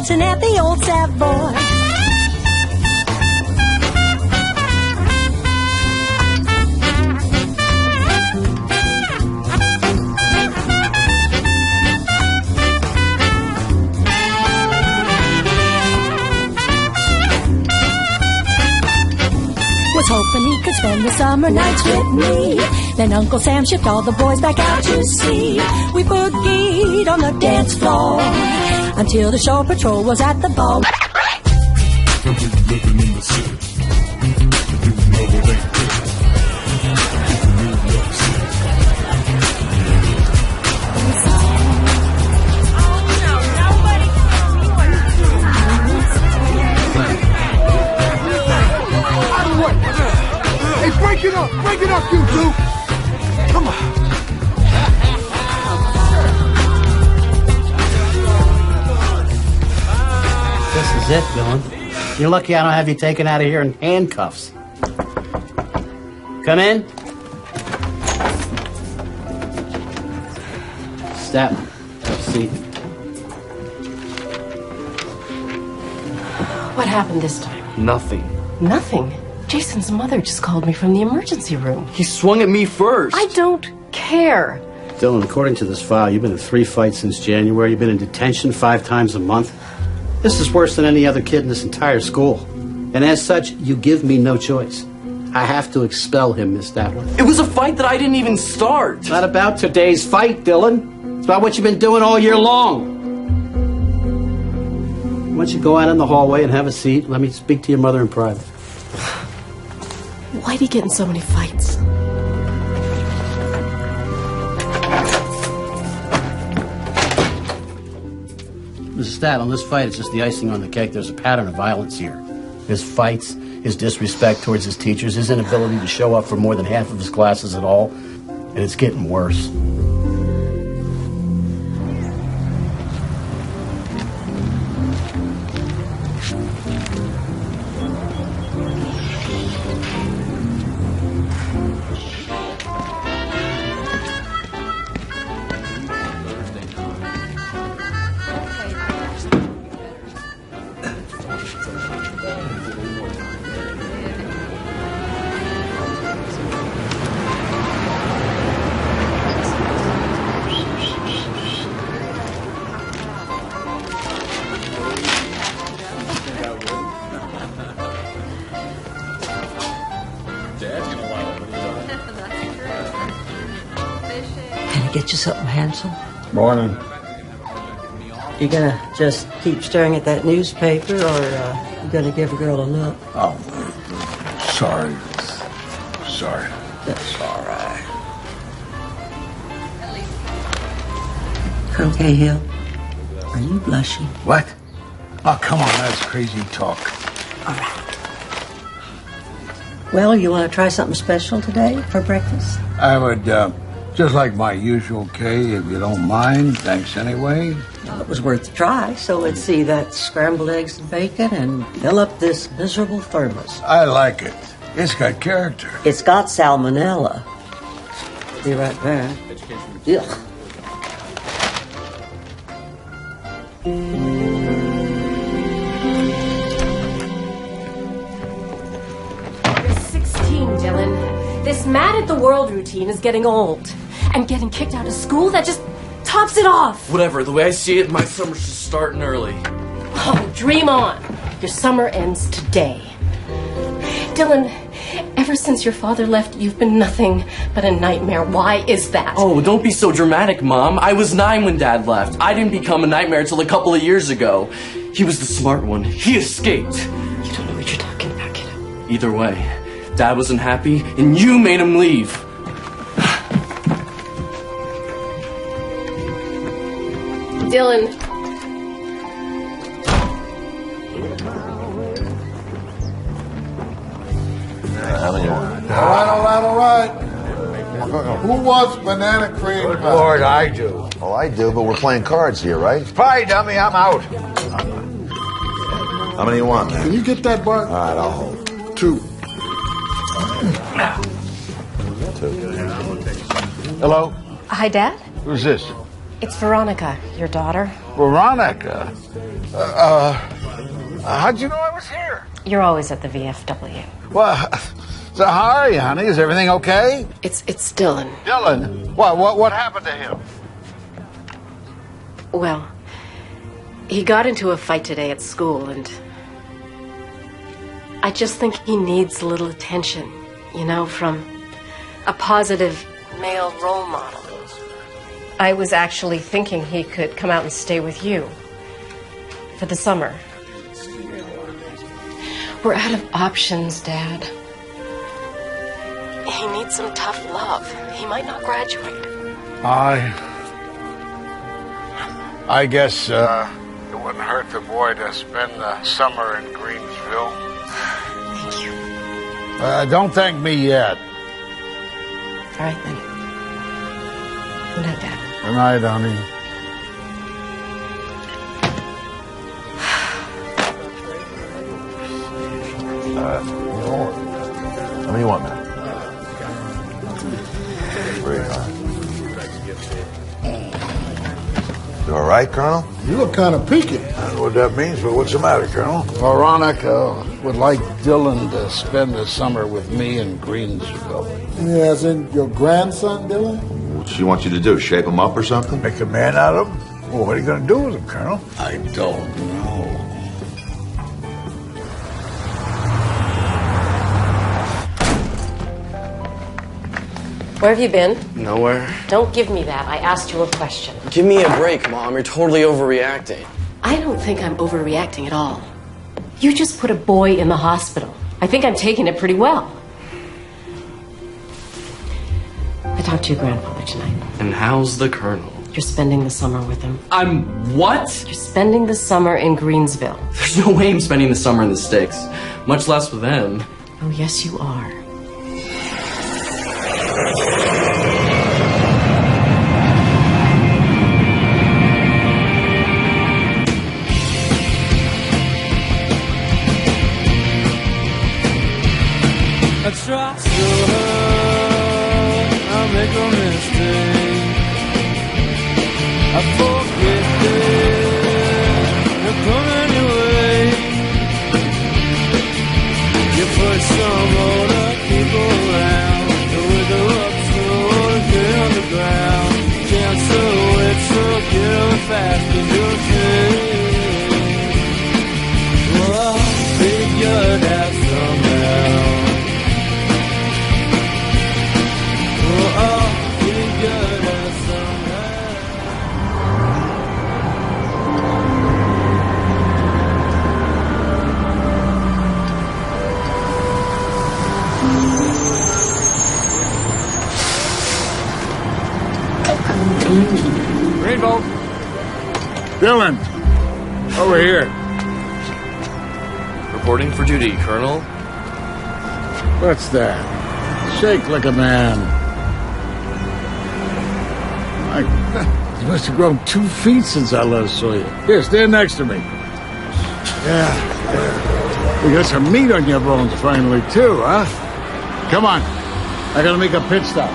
dancing at the old Savoy. Was hoping he could spend the summer nights with me. Then Uncle Sam shipped all the boys back out to sea. We boogied on the dance floor until the shore patrol was at the ball. Break it up, you two! Come on. This is it, Dylan. You're lucky I don't have you taken out of here in handcuffs. Come in. Step. Have a seat. What happened this time? Nothing. Nothing? Jason's mother just called me from the emergency room. He swung at me first. I don't care. Dylan, according to this file, you've been in 3 fights since January. You've been in detention 5 times a month. This is worse than any other kid in this entire school. And as such, you give me no choice. I have to expel him, Miss Statler. It was a fight that I didn't even start. It's not about today's fight, Dylan. It's about what you've been doing all year long. Why don't you go out in the hallway and have a seat? Let me speak to your mother in private. Why'd he get in so many fights? Mrs. Statler, this fight is just the icing on the cake. There's a pattern of violence here. His fights, his disrespect towards his teachers, his inability to show up for more than half of his classes at all. And it's getting worse. Get you something handsome? Morning. You gonna just keep staring at that newspaper, or you gonna give a girl a look? Oh, sorry. Sorry. That's all right. Colonel Cahill, are you blushing? What? Oh, come on, that's crazy talk. All right. Well, you want to try something special today for breakfast? I would, just like my usual, Kay, if you don't mind. Thanks anyway. Well, it was worth a try, so let's see that scrambled eggs and bacon and fill up this miserable thermos. I like it. It's got character. It's got salmonella. Be right back. Ugh. You're 16, Dylan. This mad at the world routine is getting old. And getting kicked out of school, that just tops it off. Whatever, the way I see it, my summer's just starting early. Oh, dream on. Your summer ends today. Dylan, ever since your father left, you've been nothing but a nightmare. Why is that? Oh, don't be so dramatic, Mom. I was 9 when Dad left. I didn't become a nightmare until a couple of years ago. He was the smart one. He escaped. You don't know what you're talking about, kiddo. Either way, Dad wasn't happy, and you made him leave. Dylan. All right. Who wants banana cream pie? Lord, I do. Oh, I do, but we're playing cards here, right? Bye, dummy, I'm out. How many you want, man? Can you get that, Bart? All right, I'll hold. 2. 2. Hello? Hi, Dad. Who's this? It's Veronica, your daughter. Veronica? How'd you know I was here? You're always at the VFW. Well, so how are you, honey? Is everything okay? It's Dylan. Dylan? What happened to him? Well, he got into a fight today at school, and I just think he needs a little attention, you know, from a positive male role model. I was actually thinking he could come out and stay with you for the summer. We're out of options, Dad. He needs some tough love. He might not graduate. I guess it wouldn't hurt the boy to spend the summer in Greensville. Thank you. Don't thank me yet. All right, then. Good night, Dad. Good night, honey. How many you want, man? Very hard. You all right, Colonel? You look kind of peaked. I don't know what that means, but what's the matter, Colonel? Veronica would like Dylan to spend the summer with me in Greensville. Yeah, as in your grandson, Dylan? What she wants you to do? Shape him up or something? Make a man out of him? Well, what are you going to do with him, Colonel? I don't know. Where have you been? Nowhere. Don't give me that. I asked you a question. Give me a break, Mom. You're totally overreacting. I don't think I'm overreacting at all. You just put a boy in the hospital. I think I'm taking it pretty well. I talked to your grandfather tonight. And how's the Colonel? You're spending the summer with him. I'm what? You're spending the summer in Greensville. There's no way I'm spending the summer in the sticks. Much less with them. Oh, yes, you are. I try so hard, I make a mistake. I forget it, I come anyway. You put some older people around, with the rocks full get on the ground. Can't so it so get on fast as you can. Well, I'll figure that somehow. Rainbow. Dylan, over here. Reporting for duty, Colonel. What's that? Shake like a man. You must have grown 2 feet since I last saw you. Here, stand next to me. Yeah. You got some meat on your bones finally, too, huh? Come on. I gotta make a pit stop.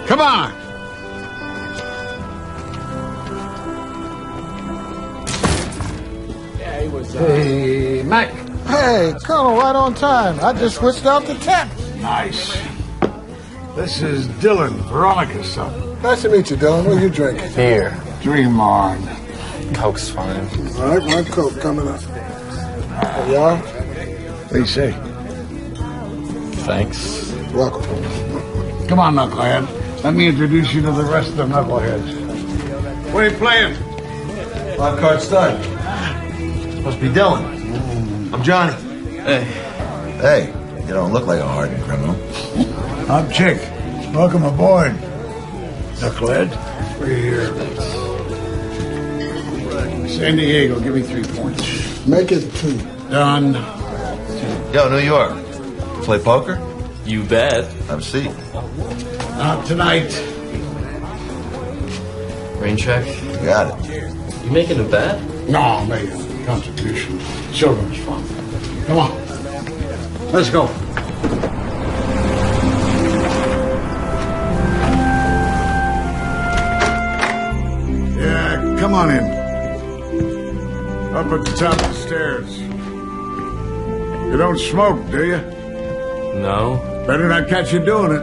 Come on. Hey, Mac. Hey, Colonel, right on time. I just switched out the tent. Nice. This is Dylan, Veronica's son. Nice to meet you, Dylan. What are you drinking? Beer. Dream on. Coke's fine. All right, my Coke coming up. Hey, y'all. What do you say? Thanks. Welcome. Come on, knucklehead. Let me introduce you to the rest of the knuckleheads. What are you playing? 5 card stud. Must be Dylan. I'm Johnny. Hey. Hey, you don't look like a hardened criminal. I'm Chick. Welcome aboard, knucklehead. We're here. San Diego, give me 3 points. Make it 2. Done. Yo, New York. Play poker? You bet. Have a seat. Not tonight. Rain check. You got it. You making a bet? No, I'll make a contribution. Children's fun. Come on. Let's go. on in. Up at the top of the stairs. You don't smoke, do you? No. Better not catch you doing it.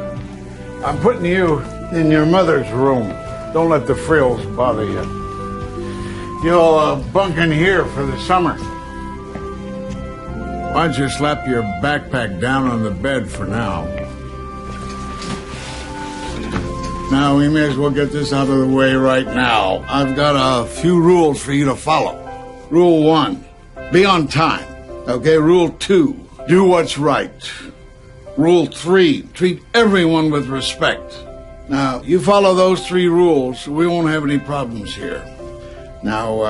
I'm putting you in your mother's room. Don't let the frills bother you. You'll bunk in here for the summer. Why don't you slap your backpack down on the bed for now? Now, we may as well get this out of the way right now. I've got a few rules for you to follow. Rule 1, be on time. Okay, Rule 2, do what's right. Rule 3, treat everyone with respect. Now, you follow those 3 rules, we won't have any problems here. Now,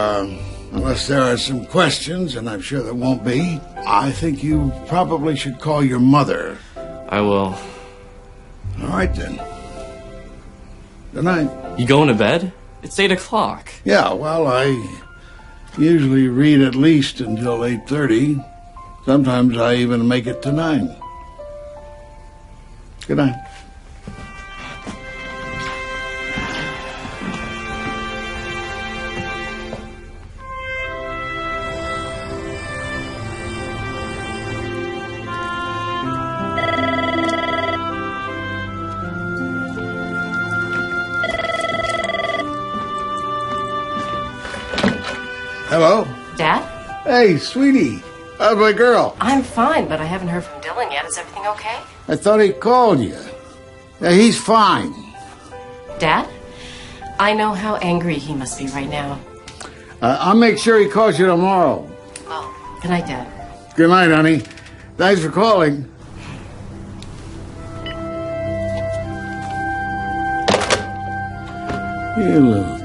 unless there are some questions, and I'm sure there won't be, I think you probably should call your mother. I will. All right, then. Good night. You going to bed? It's 8 o'clock. Yeah, well, I usually read at least until 8:30. Sometimes I even make it to 9. Good night. Hello? Dad? Hey, sweetie. How's my girl? I'm fine, but I haven't heard from Dylan yet. Is everything okay? I thought he called you. Yeah, he's fine. Dad? I know how angry he must be right now. I'll make sure he calls you tomorrow. Well, good night, Dad. Good night, honey. Thanks for calling. You little...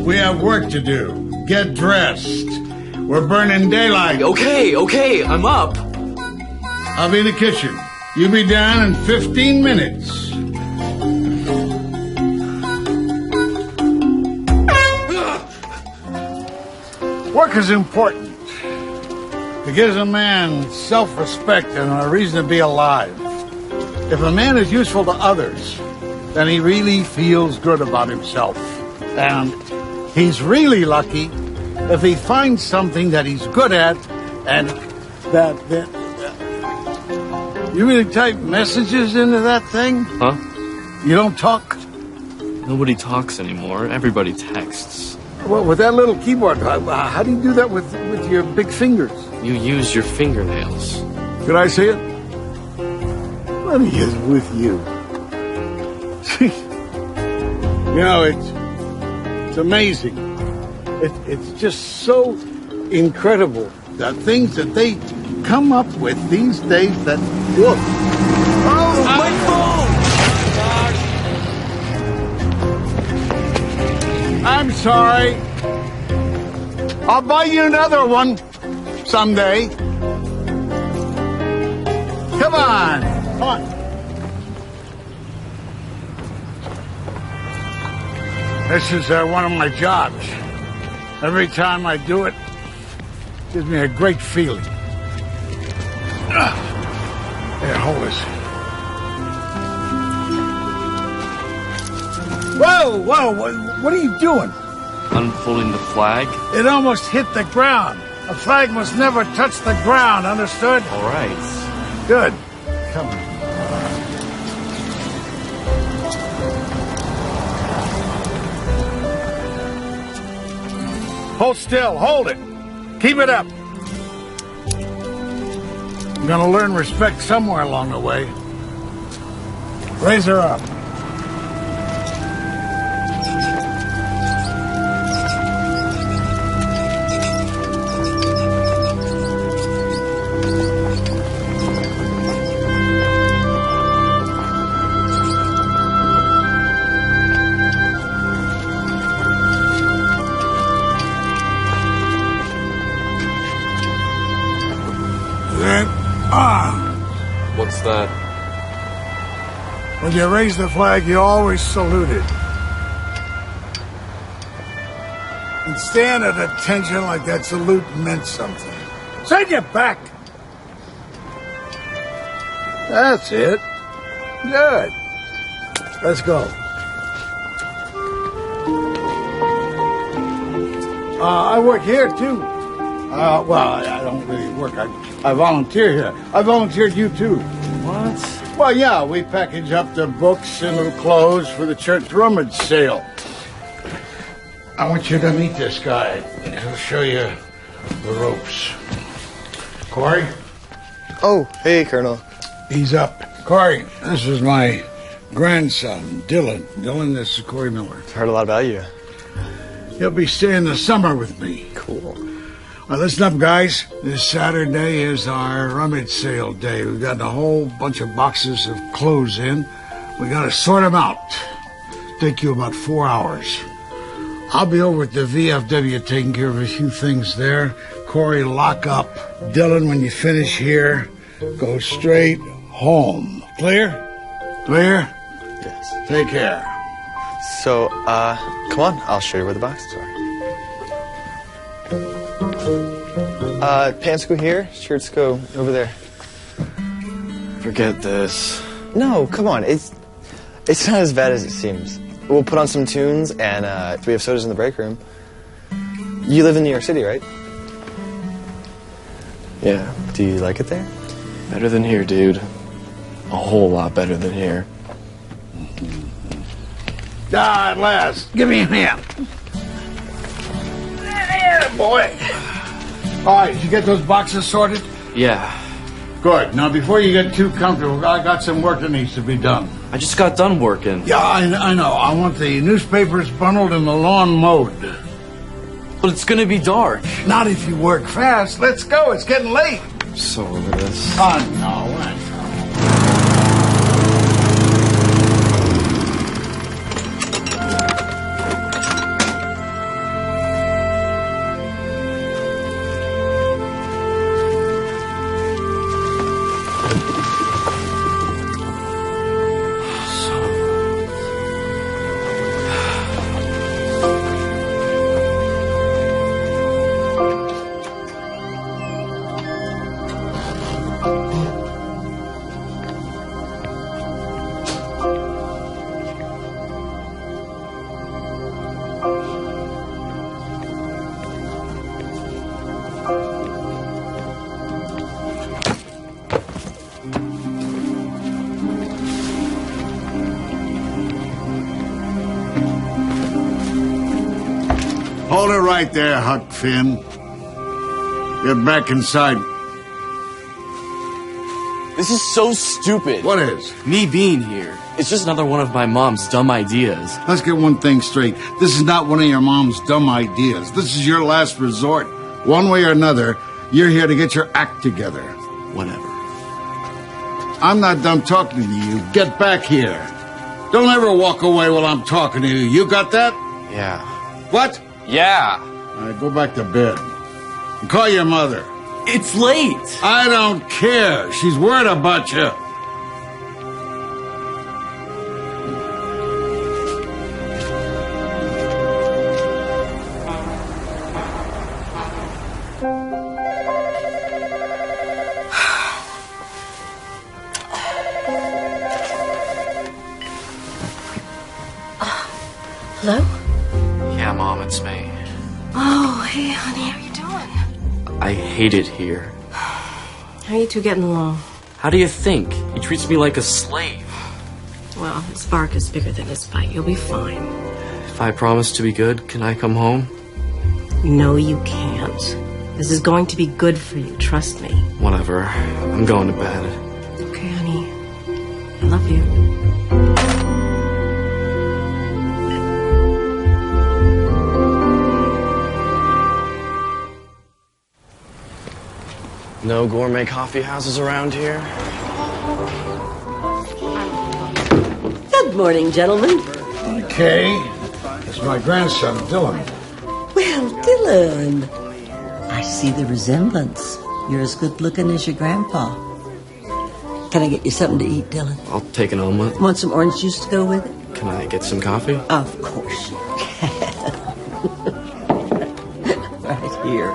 We have work to do. Get dressed. We're burning daylight. Okay, I'm up. I'll be in the kitchen. You be down in 15 minutes. Work is important. It gives a man self-respect and a reason to be alive. If a man is useful to others, then he really feels good about himself. And he's really lucky if he finds something that he's good at and that you really type messages into that thing? Huh? You don't talk? Nobody talks anymore. Everybody texts. Well, with that little keyboard, how do you do that with your big fingers? You use your fingernails. Could I see it? What is with you? You know, it's amazing. It's just so incredible the things that they come up with these days that look. Oh, my phone! I'm sorry. I'll buy you another one someday. Come on. Come on. This is one of my jobs. Every time I do it, it gives me a great feeling. Here, hold this. Whoa, what are you doing? Unfolding the flag. It almost hit the ground. A flag must never touch the ground, understood? All right. Good. Come on. Hold still. Hold it. Keep it up. I'm gonna learn respect somewhere along the way. Raise her up. When you raise the flag, you always salute it. And stand at attention like that salute meant something. Send your back. That's it. Good. Let's go. I work here, too. Well, I don't really work. I volunteer here. I volunteered you, too. What? Well, yeah, we package up the books and little clothes for the church rummage sale. I want you to meet this guy. He'll show you the ropes. Corey? Oh, hey, Colonel. He's up. Corey, this is my grandson, Dylan. Dylan, this is Corey Miller. I've heard a lot about you. He'll be staying the summer with me. Cool. Well, listen up, guys. This Saturday is our rummage sale day. We've got a whole bunch of boxes of clothes in. We got to sort them out. Take you about 4 hours. I'll be over at the VFW taking care of a few things there. Corey, lock up. Dylan, when you finish here, go straight home. Clear? Clear? Yes. Take care. So, come on. I'll show you where the boxes are. Pants go here, shirts go over there. Forget this. No, come on. It's not as bad as it seems. We'll put on some tunes, and we have sodas in the break room. You live in New York City, right? Yeah. Do you like it there? Better than here, dude. A whole lot better than here. Ah, at last. Give me a hand. Yeah, boy. All right, did you get those boxes sorted? Yeah. Good. Now, before you get too comfortable, I got some work that needs to be done. I just got done working. Yeah, I know. I want the newspapers bundled and the lawn mowed. But it's gonna be dark. Not if you work fast. Let's go. It's getting late. So over this. Oh, no. We're not. Hold it right there, Huck Finn. Get back inside. This is so stupid. What is? Me being here. It's just another one of my mom's dumb ideas. Let's get one thing straight. This is not one of your mom's dumb ideas. This is your last resort. One way or another, you're here to get your act together. Whatever. I'm not done talking to you. Get back here. Don't ever walk away while I'm talking to you. You got that? Yeah. What? Yeah. All right, go back to bed. And call your mother. It's late. I don't care. She's worried about you. Hello? Yeah, Mom, it's me. Oh, hey, honey, how you doing? I hate it here. How are you two getting along? How do you think? He treats me like a slave. Well, his bark is bigger than his bite. You'll be fine. If I promise to be good, can I come home? No, you can't. This is going to be good for you, trust me. Whatever. I'm going to bed. Okay, honey. I love you. No gourmet coffee houses around here? Good morning, gentlemen. Okay. It's my grandson, Dylan. Well, Dylan, I see the resemblance. You're as good looking as your grandpa. Can I get you something to eat, Dylan? I'll take an omelet. Want some orange juice to go with it? Can I get some coffee? Of course you can. Right here.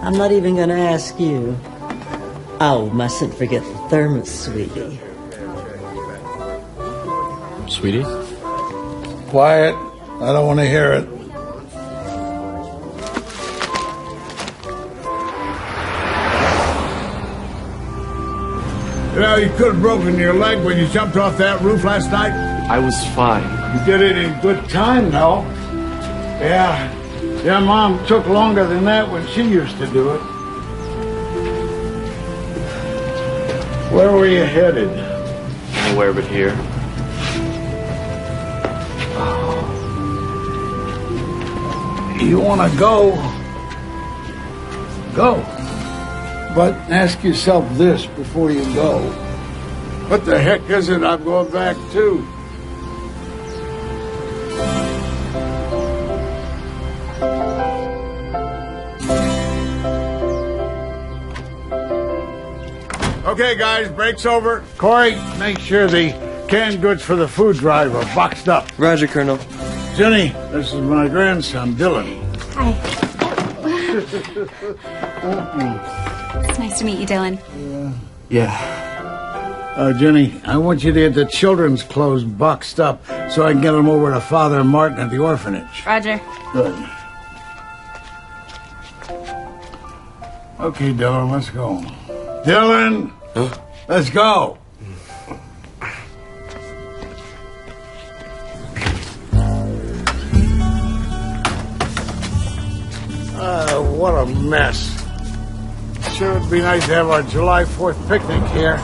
I'm not even going to ask you. Oh, mustn't forget the thermos, sweetie. Sweetie? Quiet. I don't want to hear it. You know, you could have broken your leg when you jumped off that roof last night. I was fine. You did it in good time, though. Yeah. Yeah, Mom took longer than that when she used to do it. Where were you headed? Anywhere but here. You want to go? Go. But ask yourself this before you go. What the heck is it I'm going back to? Okay, guys, break's over. Corey, make sure the canned goods for the food drive are boxed up. Roger, Colonel. Jenny, this is my grandson, Dylan. Hi. It's nice to meet you, Dylan. Yeah. Jenny, I want you to get the children's clothes boxed up so I can get them over to Father Martin at the orphanage. Roger. Good. Okay, Dylan, let's go. Dylan! Huh? Let's go! What a mess. Sure would be nice to have our July 4th picnic here.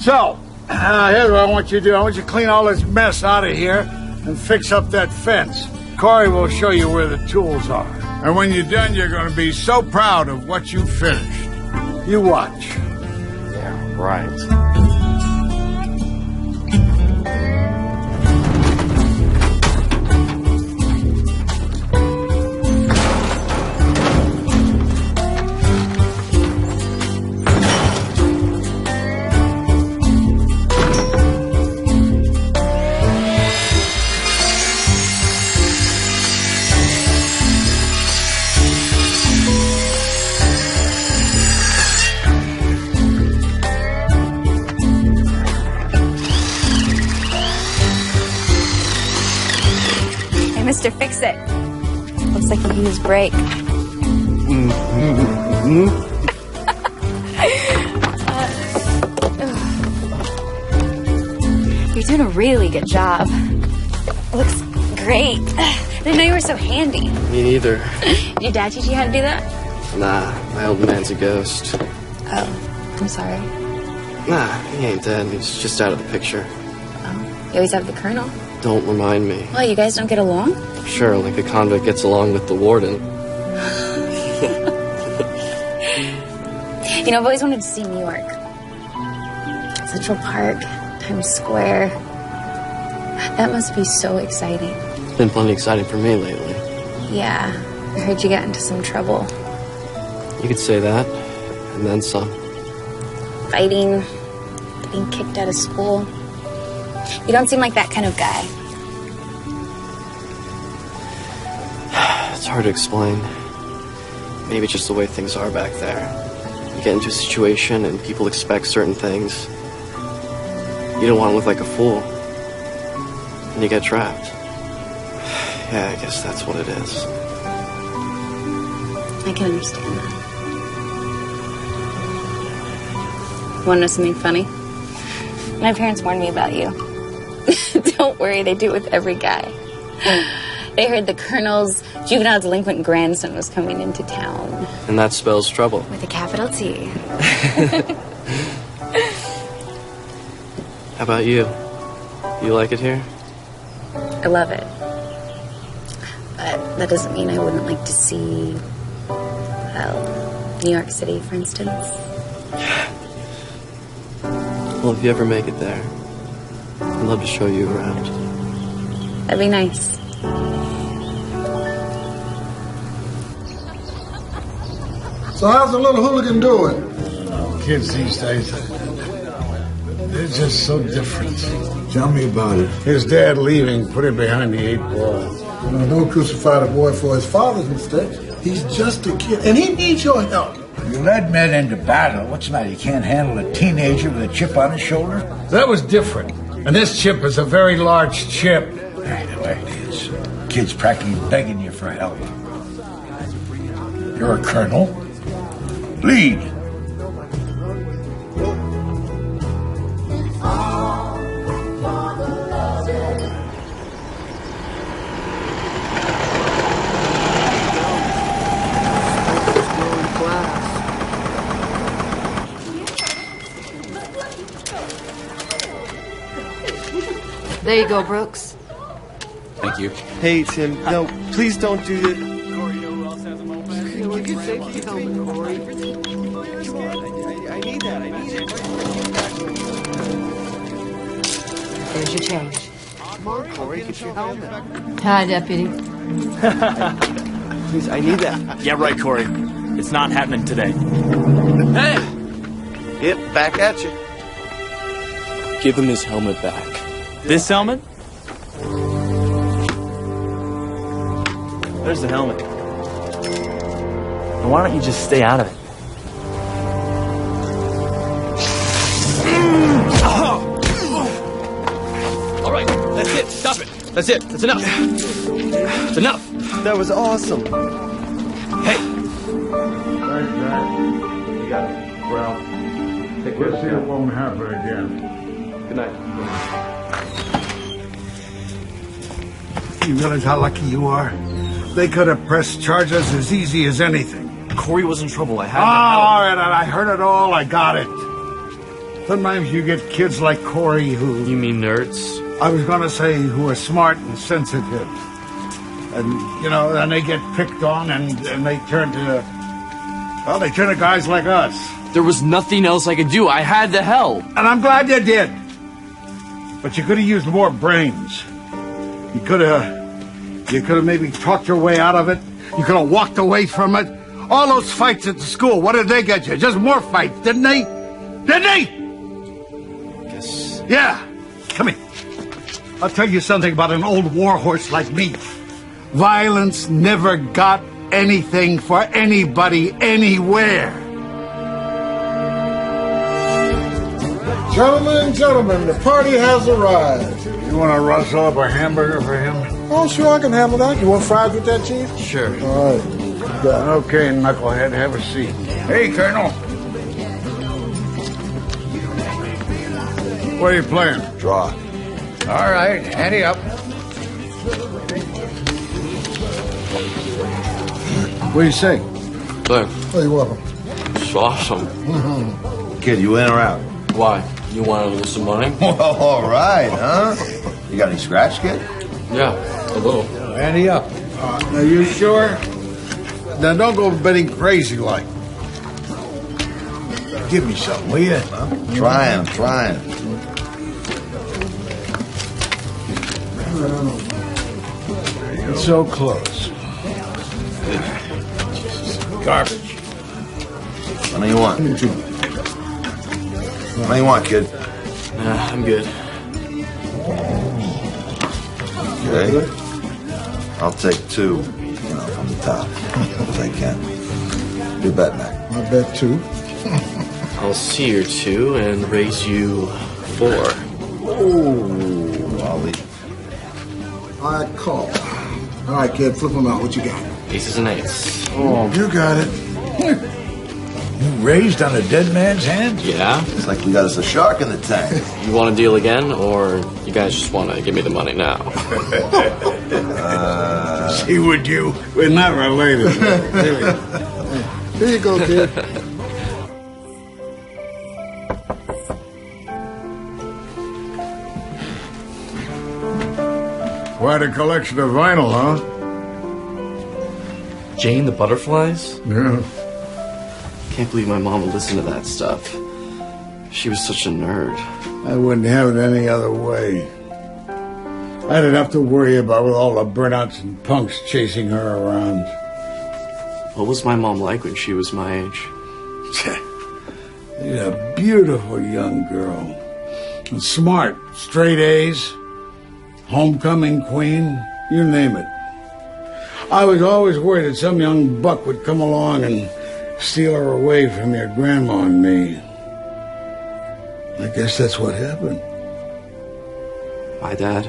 So, here's what I want you to do. I want you to clean all this mess out of here and fix up that fence. Corey will show you where the tools are. And when you're done, you're going to be so proud of what you finished. You watch. Yeah, right. Mr. Fix-It. Looks like he used brake. You're doing a really good job. Looks great. I didn't know you were so handy. Me neither. Did your dad teach you how to do that? Nah, my old man's a ghost. Oh, I'm sorry. Nah, he ain't dead. He's just out of the picture. Oh, you always have the colonel. Don't remind me. Well, you guys don't get along? Sure, like a convict gets along with the warden. You know, I've always wanted to see New York. Central Park, Times Square. That must be so exciting. It's been plenty exciting for me lately. Yeah, I heard you got into some trouble. You could say that, and then some. Fighting, getting kicked out of school. You don't seem like that kind of guy. It's hard to explain. Maybe it's just the way things are back there. You get into a situation and people expect certain things. You don't want to look like a fool. And you get trapped. Yeah, I guess that's what it is. I can understand that. Want to know something funny? My parents warned me about you. Don't worry, they do it with every guy. They heard the colonel's juvenile delinquent grandson was coming into town. And that spells trouble. With a capital T. How about you? You like it here? I love it. But that doesn't mean I wouldn't like to see, well, New York City, for instance. Well, if you ever make it there, I'd love to show you around. That'd be nice. So how's the little hooligan doing? Kids these days, They're just so different. Tell me about it. His dad leaving put him behind the 8 ball. Don't crucify the boy for his father's mistakes. He's just a kid, and he needs your help. You led men into battle. What's the matter? You can't handle a teenager with a chip on his shoulder? That was different. And this chip is a very large chip. Anyway, it is. Kid's practically begging you for help. You're a colonel. Lead. There you go, Brooks. Thank you. Hey, Tim, no, please don't do this. I need that. There's your change. Come on, Corey, get your helmet. Hi, Deputy. Please, I need that. Yeah, right, Corey. It's not happening today. Hey! Yep, back at you. Give him his helmet back. This helmet? There's the helmet. Why don't you just stay out of it? All right, that's it. Stop it. That's it. That's enough. It's enough. That was awesome. Hey. Thanks, Jack. You got it. Well, take care. We'll see it won't happen again. Good night. You realize how lucky you are? They could have pressed charges as easy as anything. Corey was in trouble. I had all right, I heard it all. I got it. Sometimes you get kids like Corey who... You mean nerds? I was going to say who are smart and sensitive. And, you know, and they get picked on and they turn to... Well, they turn to guys like us. There was nothing else I could do. I had the help. And I'm glad you did. But you could have used more brains. You could have maybe talked your way out of it. You could have walked away from it. All those fights at the school, what did they get you? Just more fights, didn't they? Didn't they? Yes. Yeah. Come here. I'll tell you something about an old warhorse like me. Violence never got anything for anybody anywhere. Gentlemen, the party has arrived. You want to rustle up a hamburger for him? Oh, sure, I can handle that. You want fries with that, Chief? Sure. All right. Okay, knucklehead, have a seat. Hey, Colonel. What are you playing? Draw. All right, ante up. What do you say? Look, Oh, you're welcome. it's awesome. Kid, you in or out? Why? You want to lose some money? Well, all right, huh? You got any scratch, kid? Yeah, a little. Ante up. Are you sure? Now don't go betting crazy like. Give me something, will you? Trying. It's so close. Garbage. What do you want? What do you want, kid? Nah, I'm good. Okay. I'll take 2, from the top, if I can. Do bet, Mac. I bet 2. I'll see your 2 and raise you 4. Oh, I'll leave. All right, call. All right, kid, flip them out. What you got? Aces and 8s. Oh, you got it. You raised on a dead man's hand? Yeah? It's like we got us a shark in the tank. You want to deal again, or you guys just want to give me the money now? See, would you? We're not related. Here you go, kid. Quite a collection of vinyl, huh? Jane the Butterflies? Yeah. Can't believe my mom would listen to that stuff. She was such a nerd. I wouldn't have it any other way. I'd have to worry about with all the burnouts and punks chasing her around. What was my mom like when she was my age? She's a beautiful young girl. And smart, straight A's, homecoming queen, you name it. I was always worried that some young buck would come along and steal her away from your grandma and me. I guess that's what happened. My dad?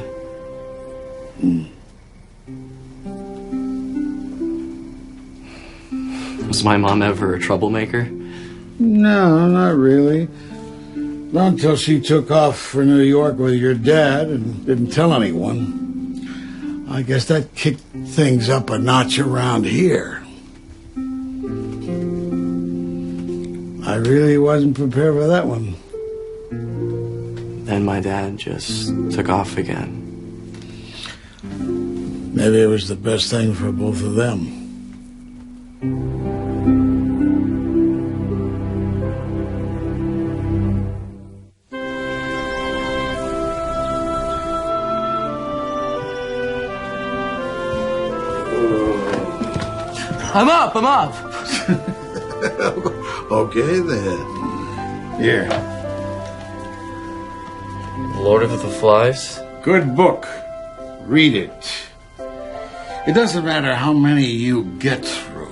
Was my mom ever a troublemaker? No, not really. Not until she took off for New York with your dad and didn't tell anyone. I guess that kicked things up a notch around here. I really wasn't prepared for that one. Then my dad just took off again. Maybe it was the best thing for both of them. I'm up. Okay, then. Here. Lord of the Flies? Good book. Read it. It doesn't matter how many you get through.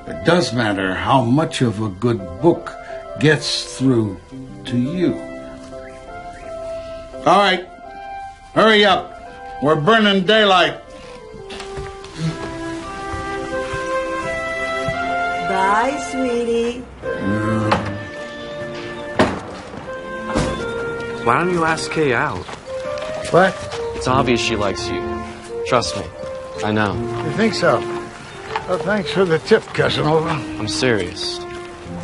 It does matter how much of a good book gets through to you. All right. Hurry up. We're burning daylight. Bye, sweetie. Why don't you ask Kay out? What? It's obvious she likes you. Trust me. I know. You think so? Well, thanks for the tip, Casanova. I'm serious.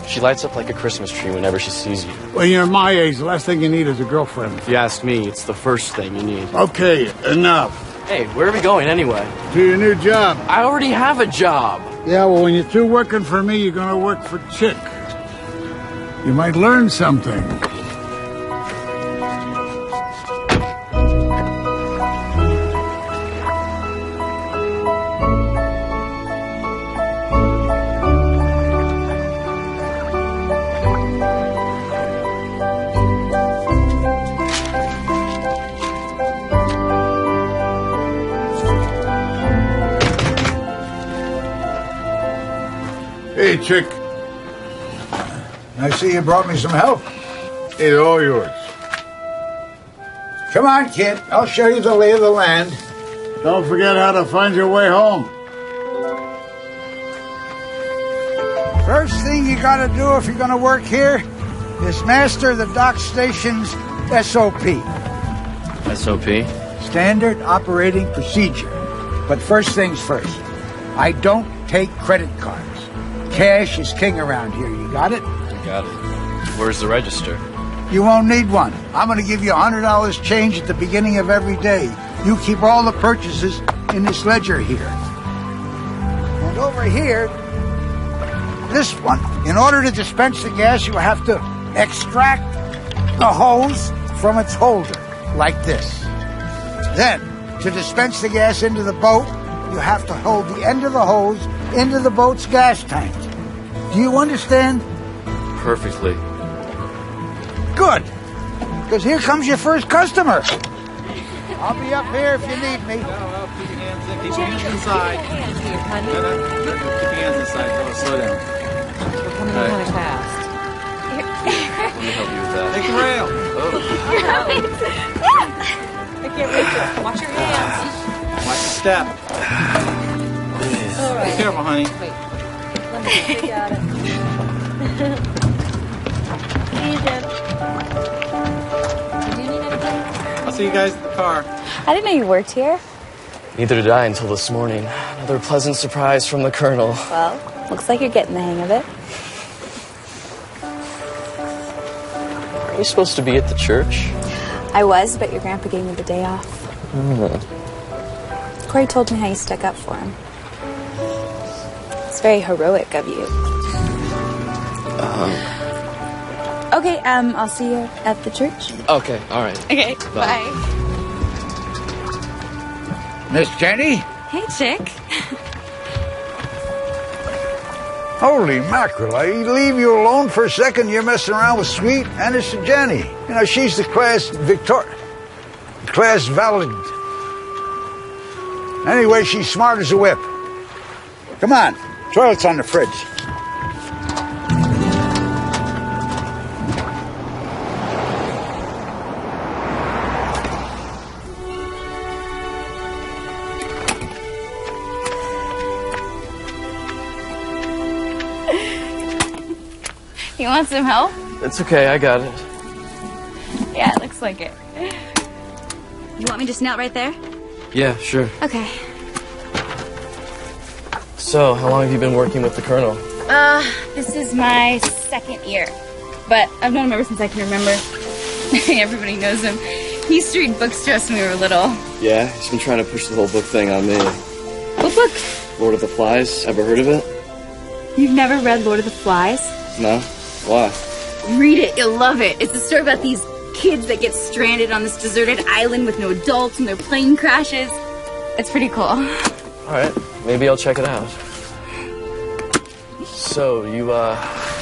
She lights up like a Christmas tree whenever she sees you. When you're my age, the last thing you need is a girlfriend. If you ask me, it's the first thing you need. Okay, enough. Hey, where are we going anyway? To your new job. I already have a job. Yeah, well, when you're through working for me, you're going to work for Chick. You might learn something. Hey, Chick. I see you brought me some help. It's all yours. Come on, kid. I'll show you the lay of the land. Don't forget how to find your way home. First thing you gotta do if you're gonna work here is master the dock station's SOP. SOP? Standard Operating Procedure. But first things first. I don't take credit cards. Cash is king around here. You got it? Got it. Where's the register? You won't need one. I'm going to give you $100 change at the beginning of every day. You keep all the purchases in this ledger here. And over here, this one. In order to dispense the gas, you have to extract the hose from its holder, like this. Then, to dispense the gas into the boat, you have to hold the end of the hose into the boat's gas tank. Do you understand? Perfectly. Good. Because here comes your first customer. I'll be up here if you need me. No, keep your hands in. Keep your hands inside. Keep your hands here, honey. No, keep your hands inside. No, slow down. We're coming in kind of fast. Let me help you with that. Take the rail. I can't reach it. Watch your hands. Watch your step. All right. Be careful, honey. Wait. Let me take out it. See you, Deb. Do you need anything? I'll see you guys at the car. I didn't know you worked here. Neither did I until this morning. Another pleasant surprise from the Colonel. Well, looks like you're getting the hang of it. Are you supposed to be at the church? I was, but your grandpa gave me the day off. Corey told me how you stuck up for him. It's very heroic of you. Okay, I'll see you at the church. Okay, all right. Okay, bye. Miss Jenny? Hey, Chick. Holy mackerel, I leave you alone for a second. You're messing around with Sweet and it's Jenny. You know, she's the class valid. Anyway, she's smart as a whip. Come on, toilet's on the fridge. You want some help? It's okay, I got it. Yeah, it looks like it. You want me to snap right there? Yeah, sure. Okay. So, how long have you been working with the Colonel? This is my second year. But I've known him ever since I can remember. Everybody knows him. He used to read books to us when we were little. Yeah, he's been trying to push the whole book thing on me. What book? Lord of the Flies, ever heard of it? You've never read Lord of the Flies? No? Why? Read it, you'll love it. It's a story about these kids that get stranded on this deserted island with no adults and their plane crashes. It's pretty cool. Alright, maybe I'll check it out. So, you,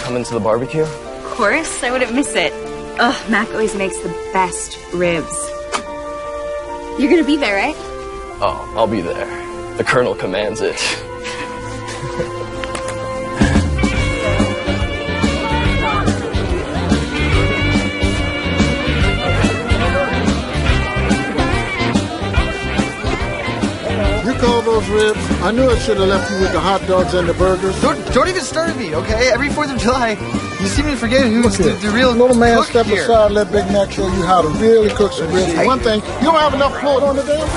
coming to the barbecue? Of course, I wouldn't miss it. Ugh, Mac always makes the best ribs. You're gonna be there, right? Oh, I'll be there. The Colonel commands it. Call those ribs. I knew I should have left you with the hot dogs and the burgers. Don't even start me, okay? Every 4th of July, you seem to forget who's the real little man. cook Step here. aside. Let Big Mac show you how to really cook some ribs. For one thing, you don't have enough flour on the damn.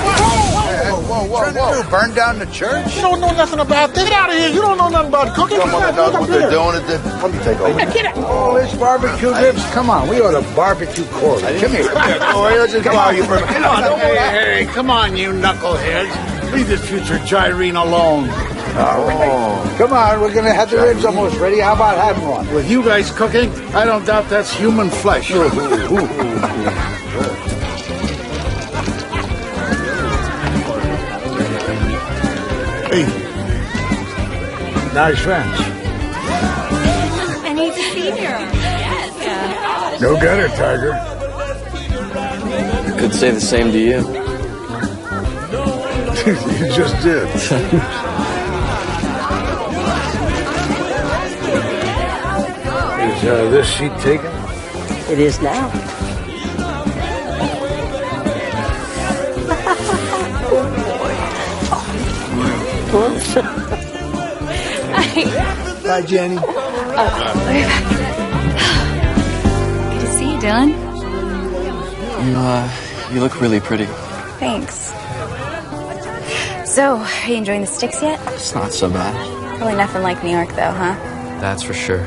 Whoa! Burn down the church? You don't know nothing about this. Get out of here. You don't know nothing about cooking. Come on, dog, what they're doing it. Let me take over. Get it. Oh, this barbecue ribs. Come on, we ought to barbecue Corey. Come here. Come on, you bird. Hey, come on, you knuckleheads. Leave this future gyrene alone. Oh. Come on, we're going to have the ribs almost ready. How about having one? With you guys cooking, I don't doubt that's human flesh. Hey, nice ranch. I need to see her. Yes. Yeah. Go get her, Tiger. I could say the same to you. You just did. Is this sheet taken? It is now. Bye, Jenny. Good to see you, Dylan. You look really pretty. Thanks. So, are you enjoying the sticks yet? It's not so bad. Probably nothing like New York, though, huh? That's for sure.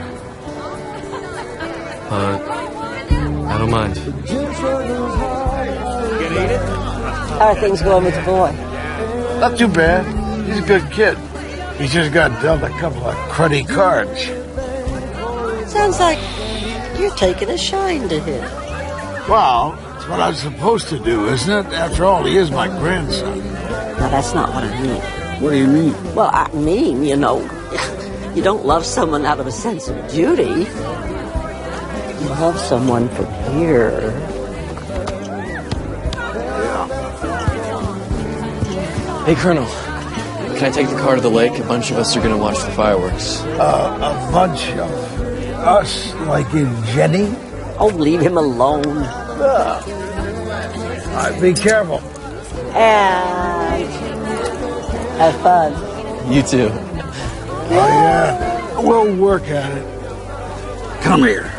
But I don't mind. How are things going with the boy? Not too bad. He's a good kid. He just got dealt a couple of cruddy cards. Sounds like you're taking a shine to him. Well, it's what I was supposed to do, isn't it? After all, he is my grandson. Now, that's not what I mean. What do you mean? Well, I mean, you know, you don't love someone out of a sense of duty. You love someone for pure. Hey, Colonel. Can I take the car to the lake? A bunch of us are going to watch the fireworks. A bunch of us, like in Jenny? Oh, leave him alone. Be careful. And have fun. You too. Oh, yeah. We'll work at it. Come here.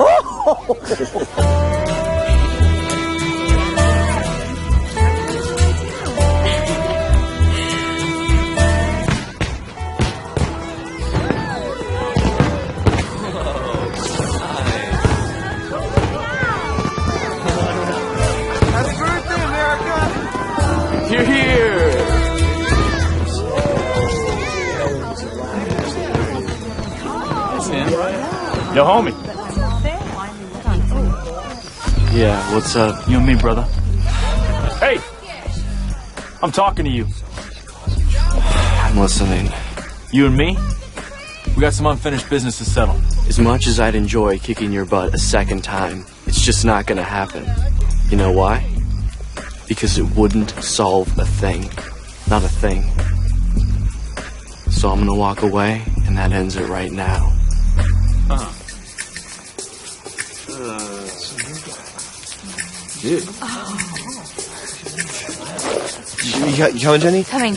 You're here. Yo, homie. Yeah, what's up? You and me, brother. Hey! I'm talking to you. I'm listening. You and me? We got some unfinished business to settle. As much as I'd enjoy kicking your butt a second time, it's just not gonna happen. You know why? Because it wouldn't solve a thing. Not a thing. So I'm gonna walk away, and that ends it right now. Dude. You coming, Jenny? Coming.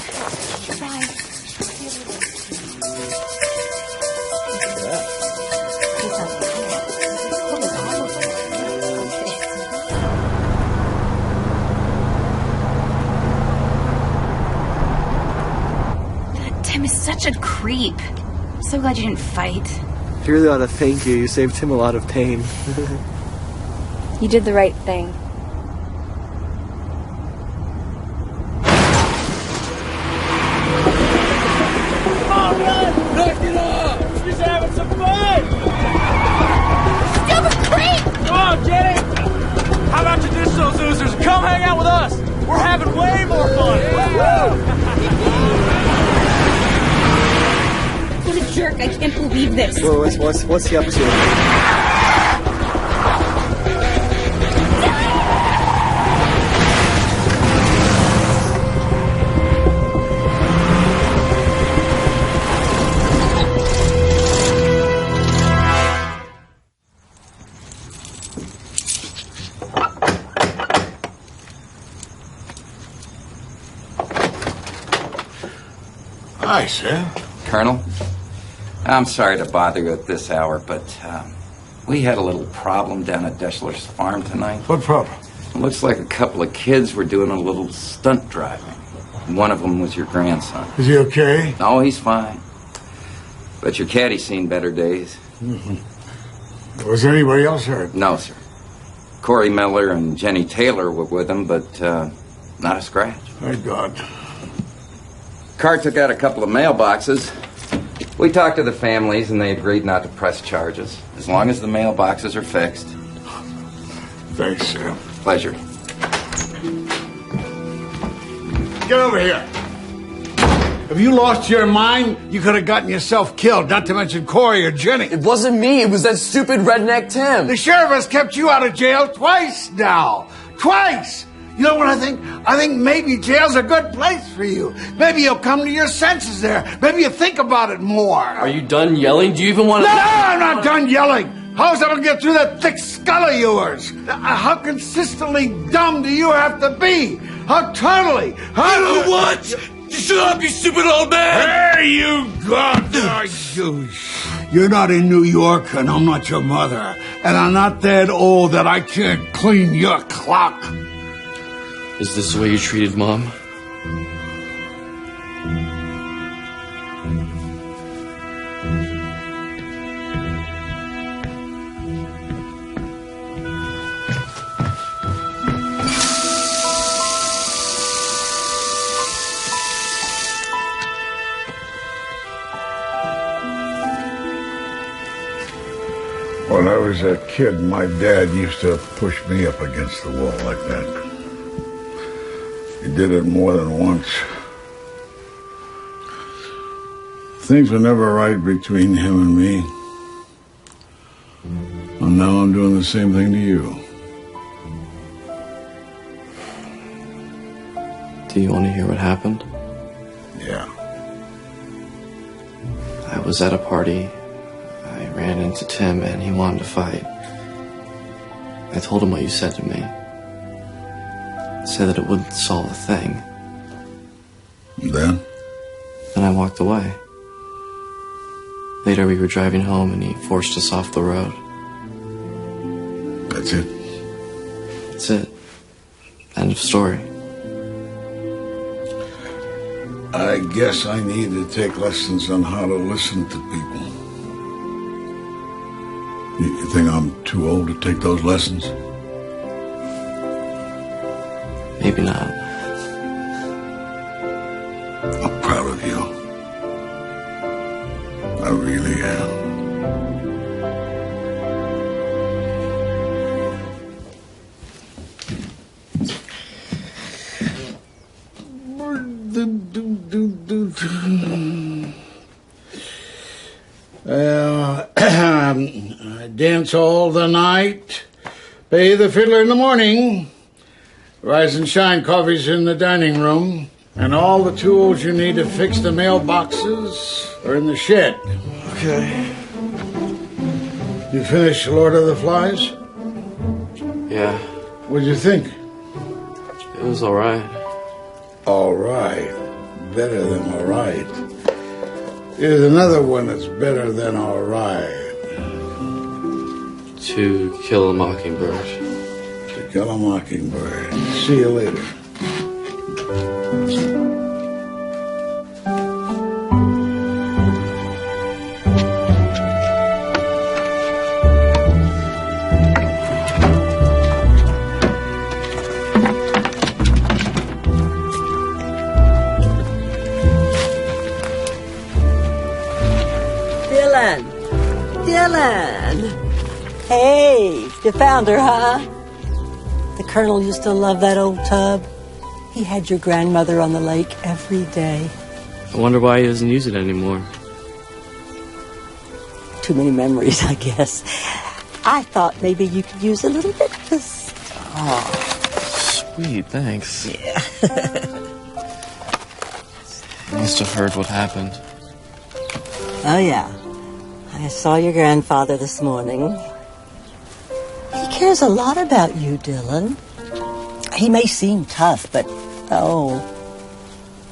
Tim is such a creep. I'm so glad you didn't fight. I really ought to thank you. You saved him a lot of pain. You did the right thing. Knock it off! She's having some fun! Stupid creep! Come on, Jenny! How about you ditch those losers and come hang out with us? We're having way more fun! What a jerk. I can't believe this. Whoa, what's he up to? Hi, sir. Colonel, I'm sorry to bother you at this hour, but we had a little problem down at Deschler's farm tonight. What problem? It looks like a couple of kids were doing a little stunt driving. One of them was your grandson. Is he okay? No, he's fine. But your caddy's seen better days. Mm-hmm. Was anybody else hurt? No, sir. Corey Miller and Jenny Taylor were with him, but not a scratch. Thank God. Car took out a couple of mailboxes. We talked to the families, and they agreed not to press charges, as long as the mailboxes are fixed. Thanks, sir. Pleasure. Get over here. Have you lost your mind? You could have gotten yourself killed, not to mention Corey or Jenny. It wasn't me. It was that stupid redneck Tim. The sheriff has kept you out of jail twice now. Twice! You know what I think? I think maybe jail's a good place for you. Maybe you'll come to your senses there. Maybe you think about it more. Are you done yelling? Do you even want to... No, I'm not done yelling. How's I gonna get through that thick skull of yours? How consistently dumb do you have to be? How totally? How... You know what? Shut up, you stupid old man! Hey, you god! You're not in New York, and I'm not your mother. And I'm not that old that I can't clean your clock. Is this the way you treated Mom? When I was a kid, my dad used to push me up against the wall like that. He did it more than once. Things were never right between him and me. And now I'm doing the same thing to you. Do you want to hear what happened? Yeah. I was at a party. I ran into Tim and he wanted to fight. I told him what you said to me. Said that it wouldn't solve a thing. Then? Then I walked away. Later we were driving home and he forced us off the road. That's it? That's it. End of story. I guess I need to take lessons on how to listen to people. You think I'm too old to take those lessons? Maybe not. I'm proud of you. I really am. dance all the night. Pay the fiddler in the morning. Rise and shine coffee's in the dining room. And all the tools you need to fix the mailboxes are in the shed. Okay. You finished Lord of the Flies? Yeah. What'd you think? It was alright. Alright. Better than alright. Here's another one that's better than alright. To Kill a Mockingbird. To Kill a Mockingbird. See you later. Dylan! Hey, you found her, huh? The Colonel used to love that old tub. He had your grandmother on the lake every day. I wonder why he doesn't use it anymore. Too many memories, I guess. I thought maybe you could use a little bit just... Oh, sweet, thanks. Yeah. You must have heard what happened. Oh, yeah. I saw your grandfather this morning. He cares a lot about you, Dylan. He may seem tough, but,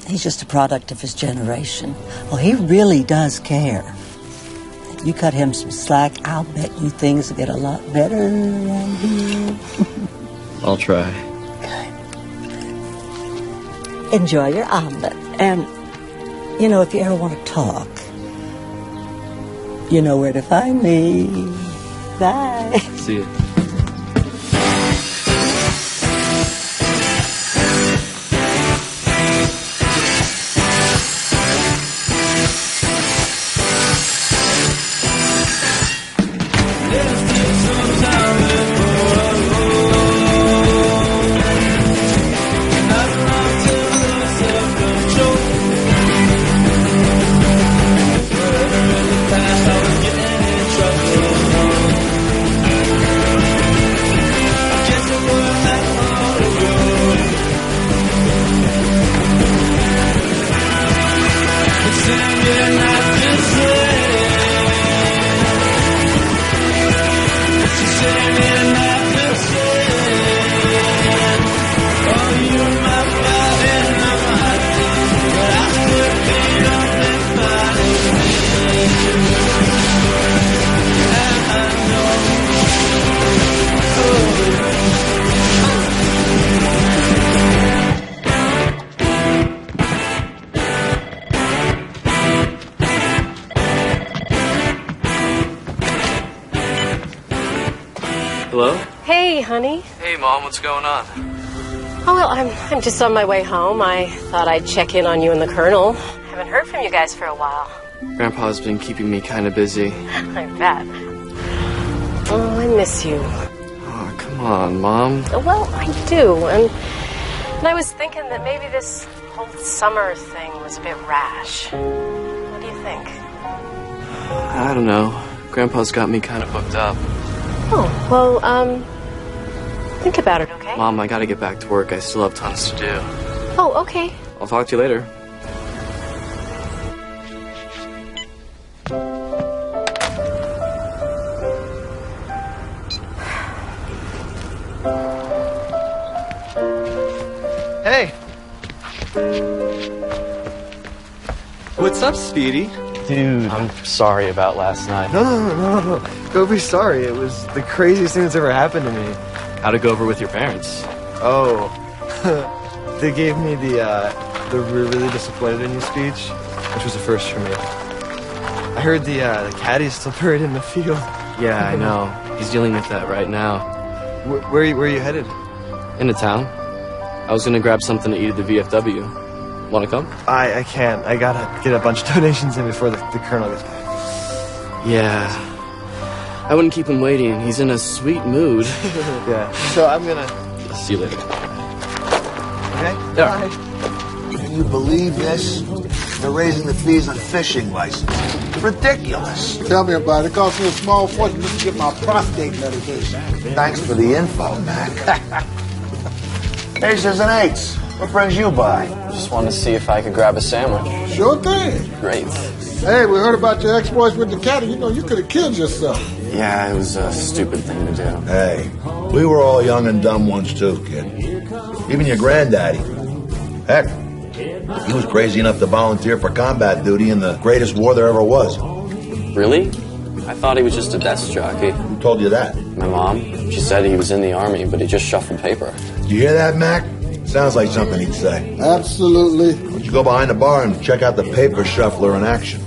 he's just a product of his generation. Oh, he really does care. If you cut him some slack, I'll bet you things will get a lot better around here. I'll try. Enjoy your omelet. And, if you ever want to talk, you know where to find me. Bye. See you. Hello? Hey, honey. Hey, Mom, what's going on? Oh, well, I'm just on my way home. I thought I'd check in on you and the Colonel. Haven't heard from you guys for a while. Grandpa's been keeping me kind of busy. I bet. Oh, I miss you. Oh, come on, Mom. Well, I do, and I was thinking that maybe this whole summer thing was a bit rash. What do you think? I don't know. Grandpa's got me kind of booked up. Oh, well, think about it, okay? Mom, I gotta get back to work. I still have tons to do. Oh, okay. I'll talk to you later. Hey! What's up, Speedy? Dude, I'm sorry about last night. No. Go be sorry. It was the craziest thing that's ever happened to me. How'd it go over with your parents? Oh. They gave me the we're really disappointed in you speech, which was a first for me. I heard the caddy's still buried in the field. Yeah, I know. He's dealing with that right now. Where are you headed? Into town. I was gonna grab something to eat at the VFW. Wanna come? I can't. I gotta get a bunch of donations in before the Colonel gets back. Yeah. I wouldn't keep him waiting. He's in a sweet mood. Yeah. So I'm gonna... See you later. Okay? Yeah. Bye. you believe this? They're raising the fees on fishing license. Ridiculous. Tell me about it. It costs me a small fortune just to get my prostate medication. Thanks for the info, Mac. Aces and eights. What brings you by? Just wanted to see if I could grab a sandwich. Sure thing. Great. Hey, we heard about your exploits with the caddy. You know, you could have killed yourself. Yeah, it was a stupid thing to do. Hey, we were all young and dumb once too, kid. Even your granddaddy. Heck, he was crazy enough to volunteer for combat duty in the greatest war there ever was. Really? I thought he was just a desk jockey. Who told you that? My mom. She said he was in the army, but he just shuffled paper. You hear that, Mac? Sounds like something he'd say. Absolutely. Why don't you go behind the bar and check out the paper shuffler in action?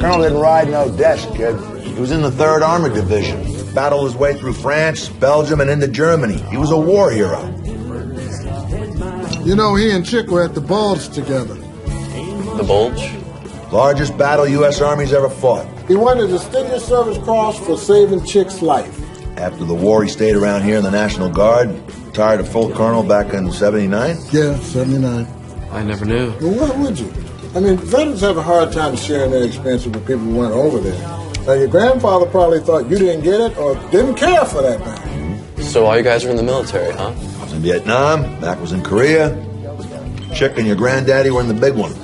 Colonel didn't ride no desk, kid. He was in the 3rd Armored Division. Battled his way through France, Belgium, and into Germany. He was a war hero. You know, he and Chick were at the Bulge together. The Bulge? Largest battle U.S. Army's ever fought. He won the Distinguished Service Cross for saving Chick's life. After the war, he stayed around here in the National Guard. Retired a full colonel back in 79. Yeah, 79. I never knew. Well, what would you? I mean, veterans have a hard time sharing their experiences with people who went over there. Now, your grandfather probably thought you didn't get it or didn't care for that matter. So all you guys are in the military, huh? I was in Vietnam. Mac was in Korea. Chick and your granddaddy were in the big one.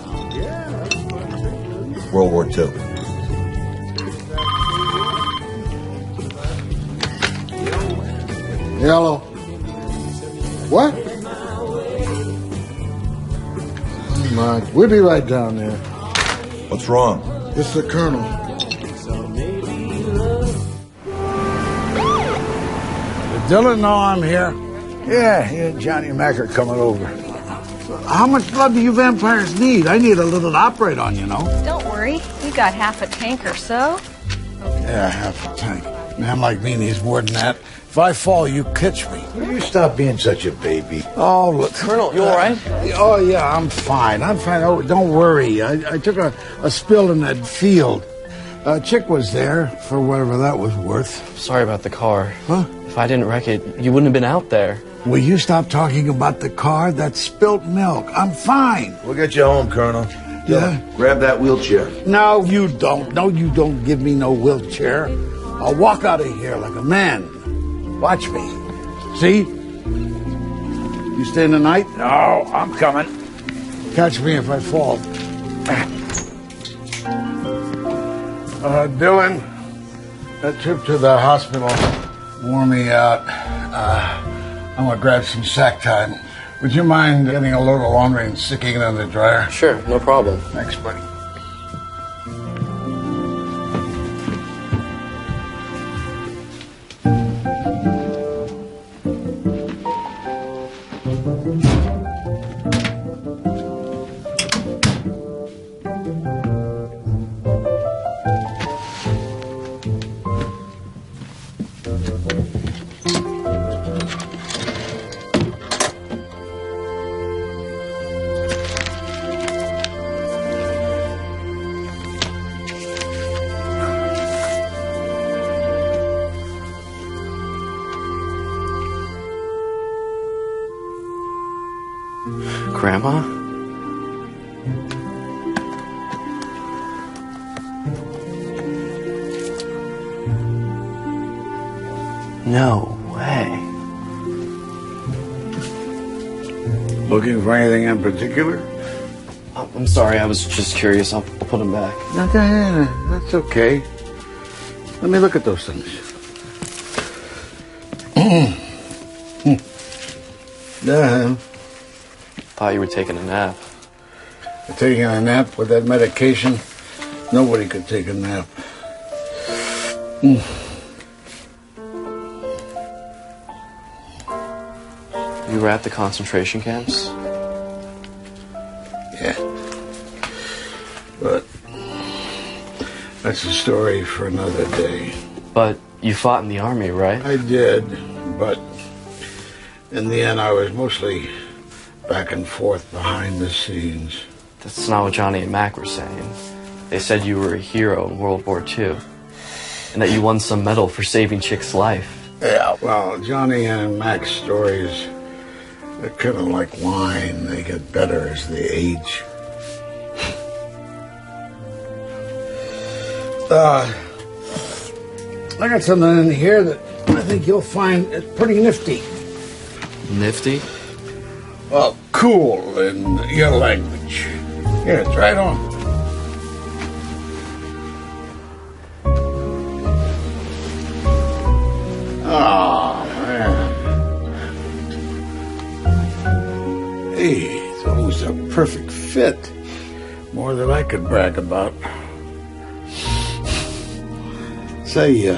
World War II. Yellow. What? Oh, my. We'll be right down there. What's wrong? It's the colonel. Did Dylan know I'm here? Yeah, he and Johnny and Mac are coming over. How much blood do you vampires need? I need a little to operate on, you know. Don't worry. You got half a tank or so. Yeah, half a tank. A man like me needs more than that. If I fall, you catch me. Will you stop being such a baby? Oh, look. Colonel, you all right? Oh, yeah, I'm fine. I'm fine. Oh, don't worry. I took a spill in that field. Chick was there, for whatever that was worth. Sorry about the car. Huh? If I didn't wreck it, you wouldn't have been out there. Will you stop talking about the car? That's spilt milk. I'm fine. We'll get you home, Colonel. Yeah? Grab that wheelchair. No, you don't. No, you don't give me no wheelchair. I'll walk out of here like a man. Watch me. See? You staying the night? No, I'm coming. Catch me if I fall. Dylan, that trip to the hospital wore me out. I'm gonna grab some sack time. Would you mind getting a load of laundry and sticking it in the dryer? Sure, no problem. Thanks, buddy. Grandma? No way. Looking for anything in particular? I'm sorry, I was just curious. I'll put them back. Okay, that's okay. Let me look at those things. Yeah. Thought you were taking a nap. Taking a nap with that medication? Nobody could take a nap. You were at the concentration camps? Yeah. But that's a story for another day. But you fought in the army, right? I did, but in the end I was mostly back and forth behind the scenes. That's not what Johnny and Mac were saying. They said you were a hero in World War II. And that you won some medal for saving Chick's life. Yeah, well, Johnny and Mac's stories They're kind of like wine. They get better as they age. I got something in here that I think you'll find pretty nifty. Nifty? Well, cool in your language. Here, try it on. Oh, man. Hey, it's almost a perfect fit. More than I could brag about. Say,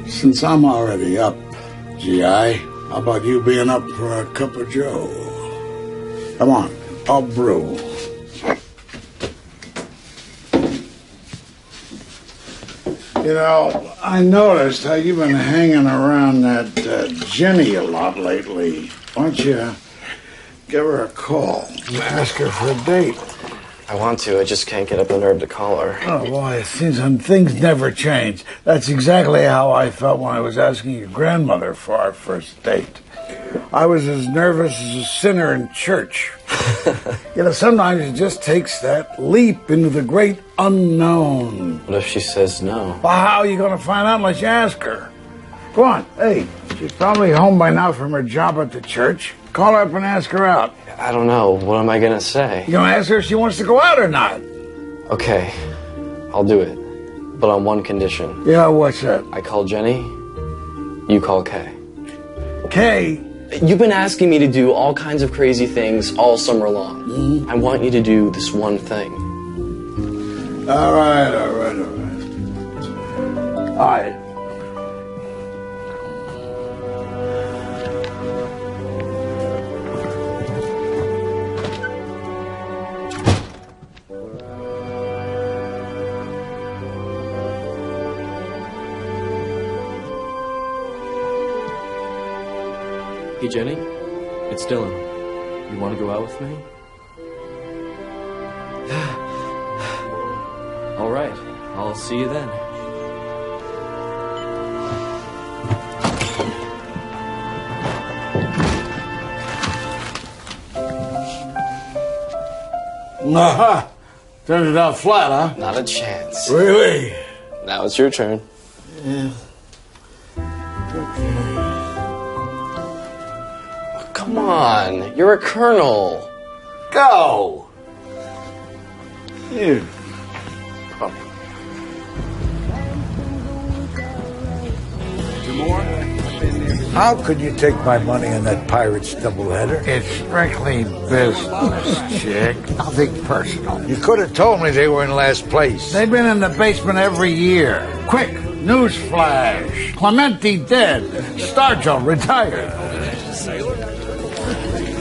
since I'm already up, G.I., how about you being up for a cup of joe? Come on, I'll brew. You know, I noticed how you've been hanging around that Jenny a lot lately. Why don't you give her a call and ask her for a date? I want to, I just can't get up the nerve to call her. Oh, boy, it seems things never change. That's exactly how I felt when I was asking your grandmother for our first date. I was as nervous as a sinner in church. You know, sometimes it just takes that leap into the great unknown. What if she says no? Well, how are you going to find out unless you ask her? Go on. Hey, she's probably home by now from her job at the church. Call her up and ask her out. I don't know. What am I going to say? You going to ask her if she wants to go out or not? Okay, I'll do it. But on one condition. Yeah, what's that? I call Jenny, you call Kay. Kay? You've been asking me to do all kinds of crazy things all summer long. Mm-hmm. I want you to do this one thing. All right. Hey, Jenny, it's Dylan. You want to go out with me? All right, I'll see you then. Aha! Turned it out flat, huh? Not a chance. Really? Now it's your turn. Yeah. Come on, you're a colonel. Go! You pup. Two more? How could you take my money on that pirate's doubleheader? It's strictly business, chick. Nothing personal. You could have told me they were in last place. They've been in the basement every year. Quick, news flash. Clementi dead. Starjo retired.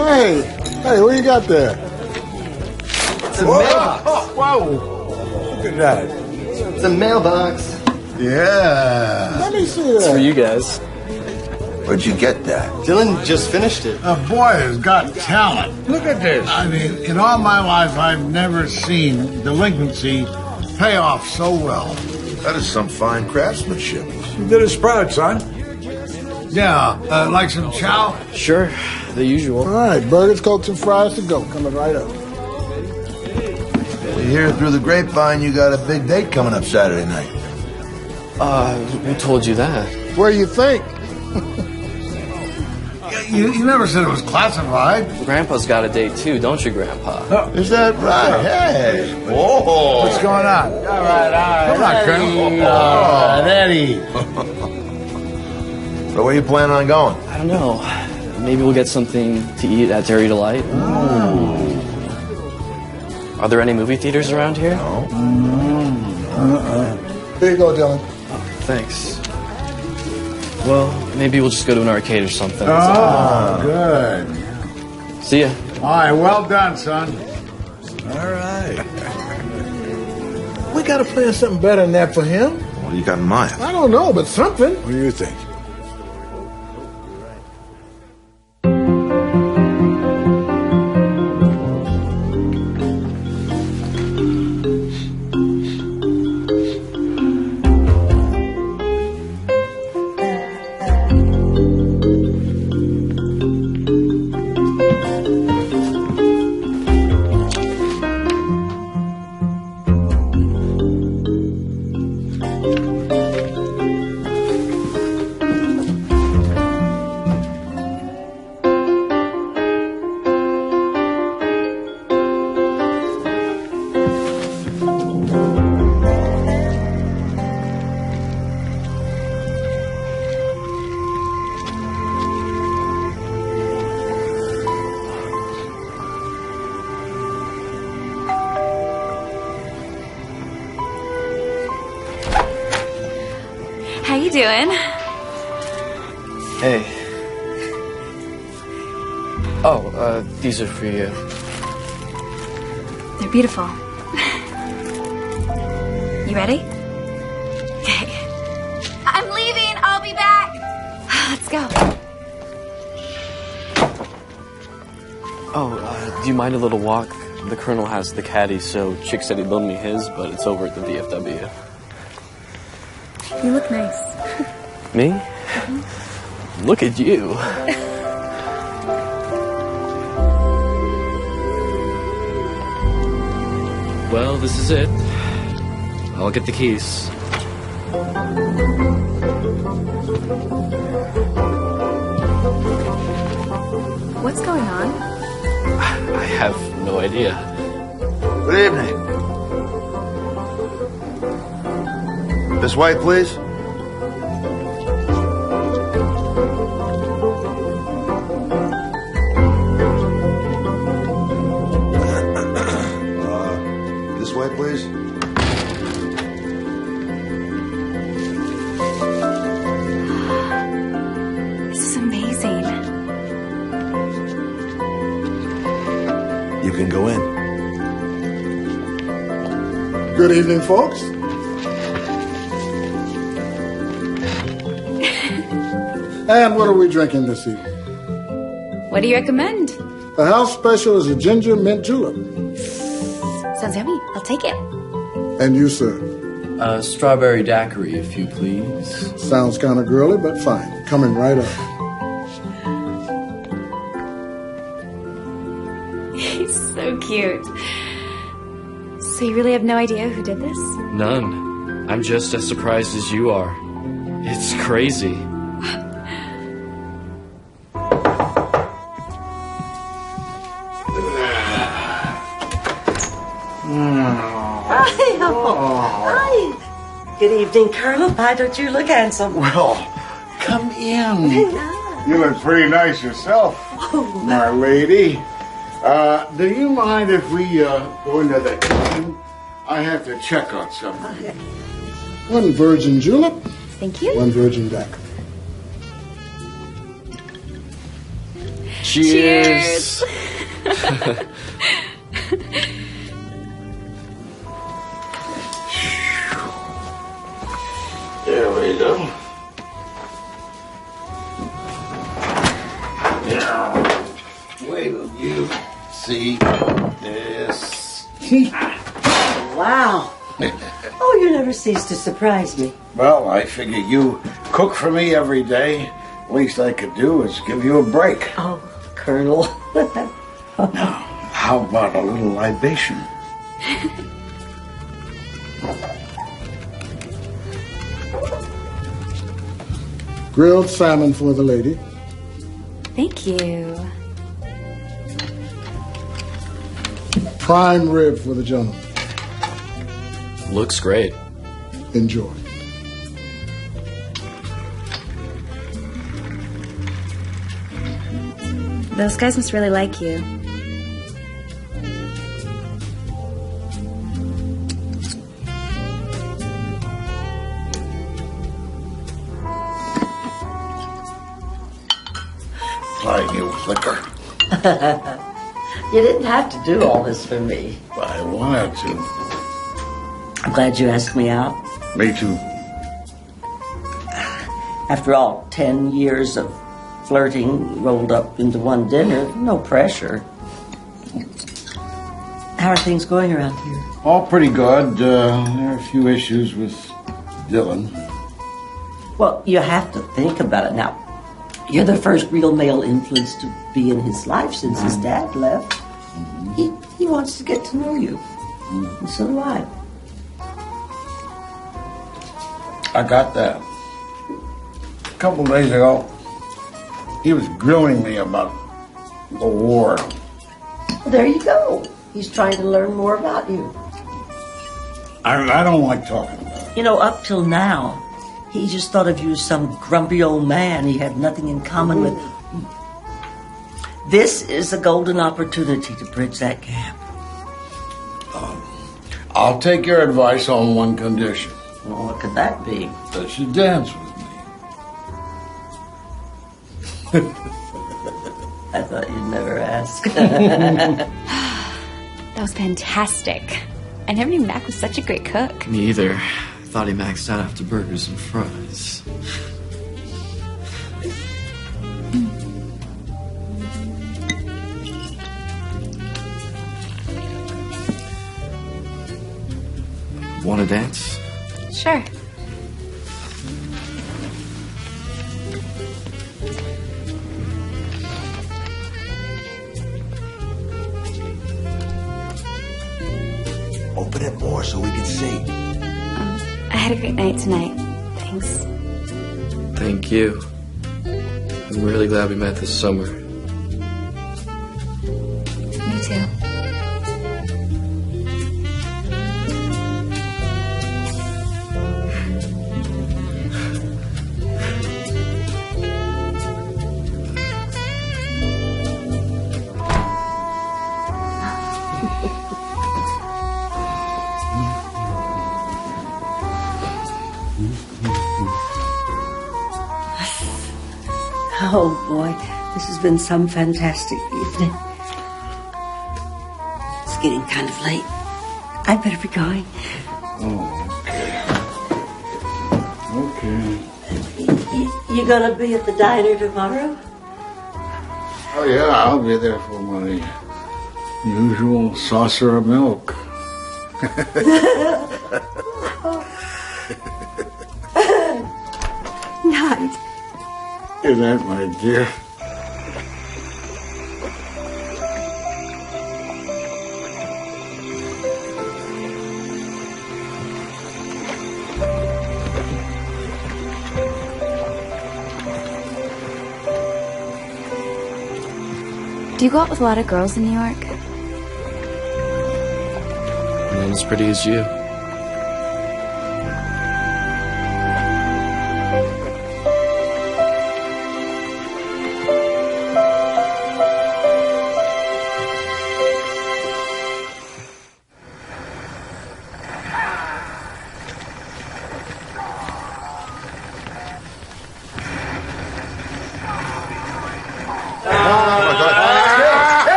Hey, what you got there? It's a mailbox. Whoa. Look at that. It's a mailbox. Yeah. Let me see that. It's for you guys. Where'd you get that? Dylan just finished it. A boy has got talent. Look at this. I mean, in all my life, I've never seen delinquency pay off so well. That is some fine craftsmanship. You did us proud, son. Yeah, like some chow? Sure, the usual. All right, burgers, cokes, and fries to go. Coming right up. We hear through the grapevine you got a big date coming up Saturday night. Who told you that? Where do you think? You never said it was classified. Grandpa's got a date too, don't you, Grandpa? Oh, is that right? Hey. Whoa. What's going on? All right. Come on, Colonel. All right, Eddie. So where you planning on going? I don't know. Maybe we'll get something to eat at Dairy Delight. Are there any movie theaters around here? No. Here you go, Dylan. Oh, thanks. Well, maybe we'll just go to an arcade or something. Oh, good. See ya. All right, well done, son. All right. We got to plan something better than that for him. What do you got in mind? I don't know, but something. What do you think? you doing? Hey. Oh, these are for you. They're beautiful. You ready? Okay. I'm leaving. I'll be back. Let's go. Oh, do you mind a little walk? The Colonel has the caddy, so Chick said he'd loan me his, but it's over at the VFW. You look nice. Me? Mm-hmm. Look at you. Well, this is it. I'll get the keys. What's going on? I have no idea. Good evening. This way, please. This way, please. This is amazing. You can go in. Good evening, folks. And what are we drinking this evening? What do you recommend? The house special is a ginger mint julep. Sounds yummy. I'll take it. And you, sir? Strawberry daiquiri, if you please. Sounds kind of girly, but fine. Coming right up. He's so cute. So you really have no idea who did this? None. I'm just as surprised as you are. It's crazy. Hi. Good evening, Colonel. Why don't you look handsome? Well, come in. You look pretty nice yourself, my lady. Do you mind if we go into the kitchen? I have to check on something. One virgin julep. Thank you. One virgin daiquiri. Cheers. There we go. Now, wait till you see this. Wow. Oh, you never cease to surprise me. Well, I figure you cook for me every day. Least I could do is give you a break. Oh, Colonel. Now, how about a little libation? Grilled salmon for the lady. Thank you. Prime rib for the gentleman. Looks great. Enjoy. Those guys must really like you. Plying you with liquor. You didn't have to do all this for me. I wanted to. I'm glad you asked me out. Me too. After all, 10 years of flirting rolled up into one dinner, no pressure. How are things going around here? All pretty good. There are a few issues with Dylan. Well, you have to think about it now. You're the first real male influence to be in his life since his dad left. He wants to get to know you. And so do I. I got that. A couple days ago, he was grilling me about the war. Well, there you go. He's trying to learn more about you. I don't like talking about it. You know, up till now, he just thought of you as some grumpy old man he had nothing in common with. This is a golden opportunity to bridge that gap. I'll take your advice on one condition. Well, what could that be? That you dance with me. I thought you'd never ask. That was fantastic. I never knew Mac was such a great cook. Me either. I thought he maxed out after burgers and fries. Want to dance? Sure. Open it more so we can see. I had a great night tonight. Thanks. Thank you. I'm really glad we met this summer. Me too. Oh, boy. This has been some fantastic evening. It's getting kind of late. I better be going. Okay. You gonna be at the diner tomorrow? Oh, yeah, I'll be there for my usual saucer of milk. Night. Good night, my dear. Do you go out with a lot of girls in New York? Not as pretty as you.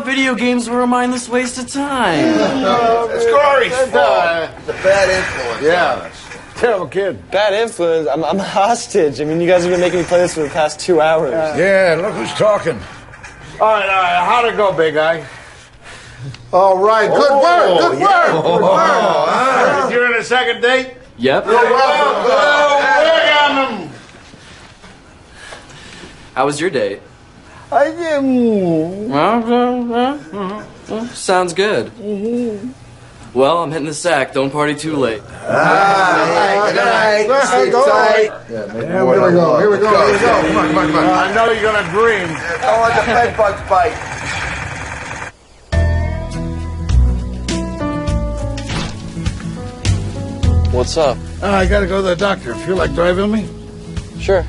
Video games were a mindless waste of time. It's Corey's fault. The bad influence on us. Terrible kid. Bad influence? I'm a hostage. I mean, you guys have been making me play this for the past 2 hours. Yeah, look who's talking. All right. How'd it go, big guy? All right, good work, good work. Good work. You're in a second date? Yep. How was your date? Sounds good. Well, I'm hitting the sack. Don't party too late. Good night. Stay tight. Here we go. Come on. I know you're gonna dream. Don't let the bed bugs bite. What's up? I gotta go to the doctor. Feel like driving me? Sure.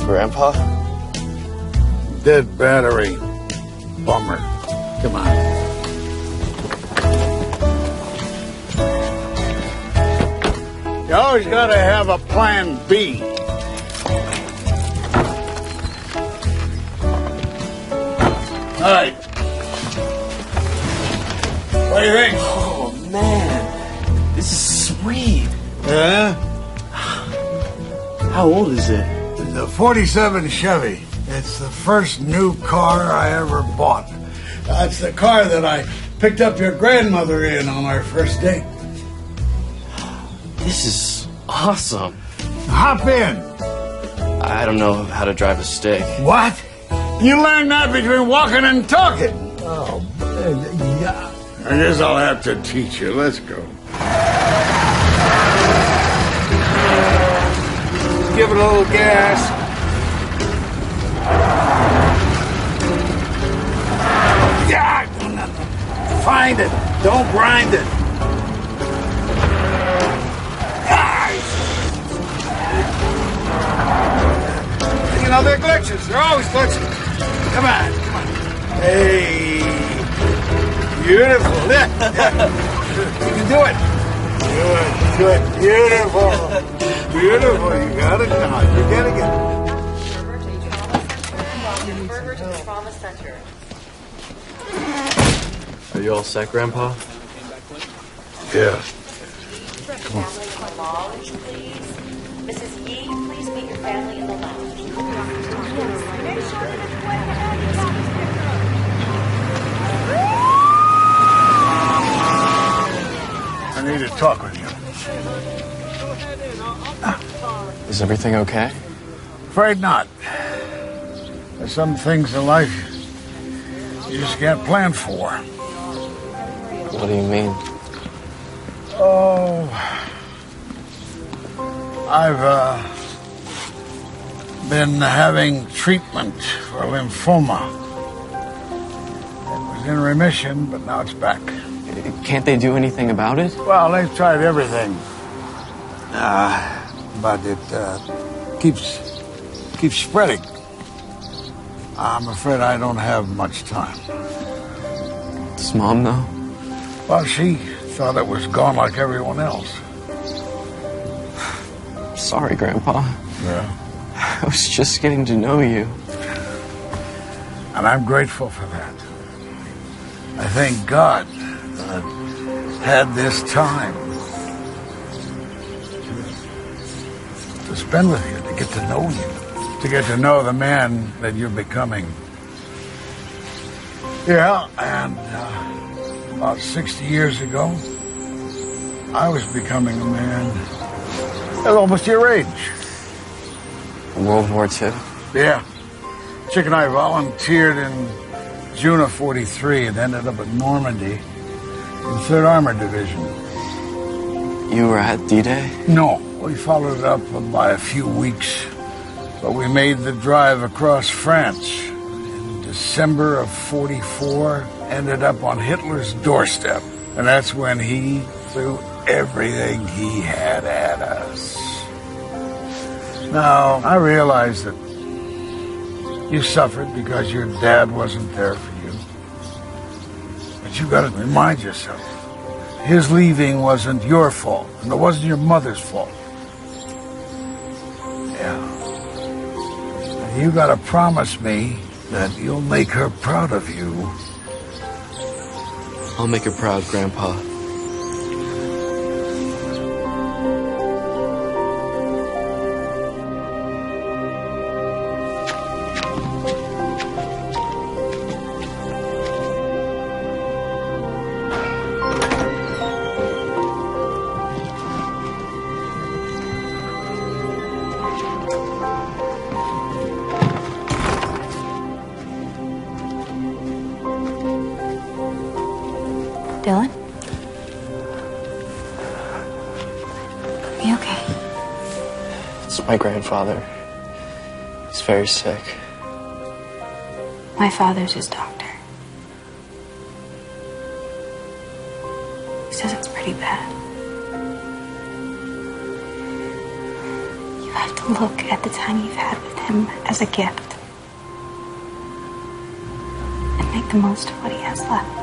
Grandpa? Dead battery. Bummer. Come on. You always gotta have a plan B. All right. What do you think? Oh, man. This is sweet. Yeah? How old is it? The 47 Chevy. It's the first new car I ever bought. It's the car that I picked up your grandmother in on our first date. This is awesome. Hop in. I don't know how to drive a stick. What? You learned that between walking and talking. Oh, yeah. I guess I'll have to teach you. Let's go. Give it a little gas. Yeah! Find it. Don't grind it. know they're glitches. They're always glitches. Come on, come on. Hey. Beautiful. Yeah. You can do it. Do it. Beautiful. Beautiful. You got it now. You're getting it. Burger to the trauma center. Are you all set, Grandpa? Yeah. Family in the lounge, please. Mrs. Yee, please meet your family in the lounge. I need to talk with you. Is everything okay? Afraid not. There's some things in life you just can't plan for. What do you mean? Oh, I've been having treatment for lymphoma. It was in remission, but now it's back. Can't they do anything about it? Well, they've tried everything. But it keeps spreading. I'm afraid I don't have much time. Does Mom know? Well, she thought it was gone like everyone else. Sorry, Grandpa. Yeah. I was just getting to know you. And I'm grateful for that. I thank God that I had this time to spend with you, to get to know you, to get to know the man that you're becoming. Yeah, and about 60 years ago, I was becoming a man at almost your age. World War II? Yeah. Chick and I volunteered in June of 43 and ended up at Normandy in 3rd Armored Division. You were at D-Day? No, we followed it up by a few weeks, but we made the drive across France. In December of 44, ended up on Hitler's doorstep, and that's when he threw everything he had at us. Now, I realize that you suffered because your dad wasn't there for you. But you gotta remind yourself, his leaving wasn't your fault, and it wasn't your mother's fault. Yeah. And you gotta promise me that you'll make her proud of you. I'll make her proud, Grandpa. Dylan? Are you okay? It's my grandfather. He's very sick. My father's his doctor. He says it's pretty bad. You have to look at the time you've had with him as a gift. And make the most of what he has left.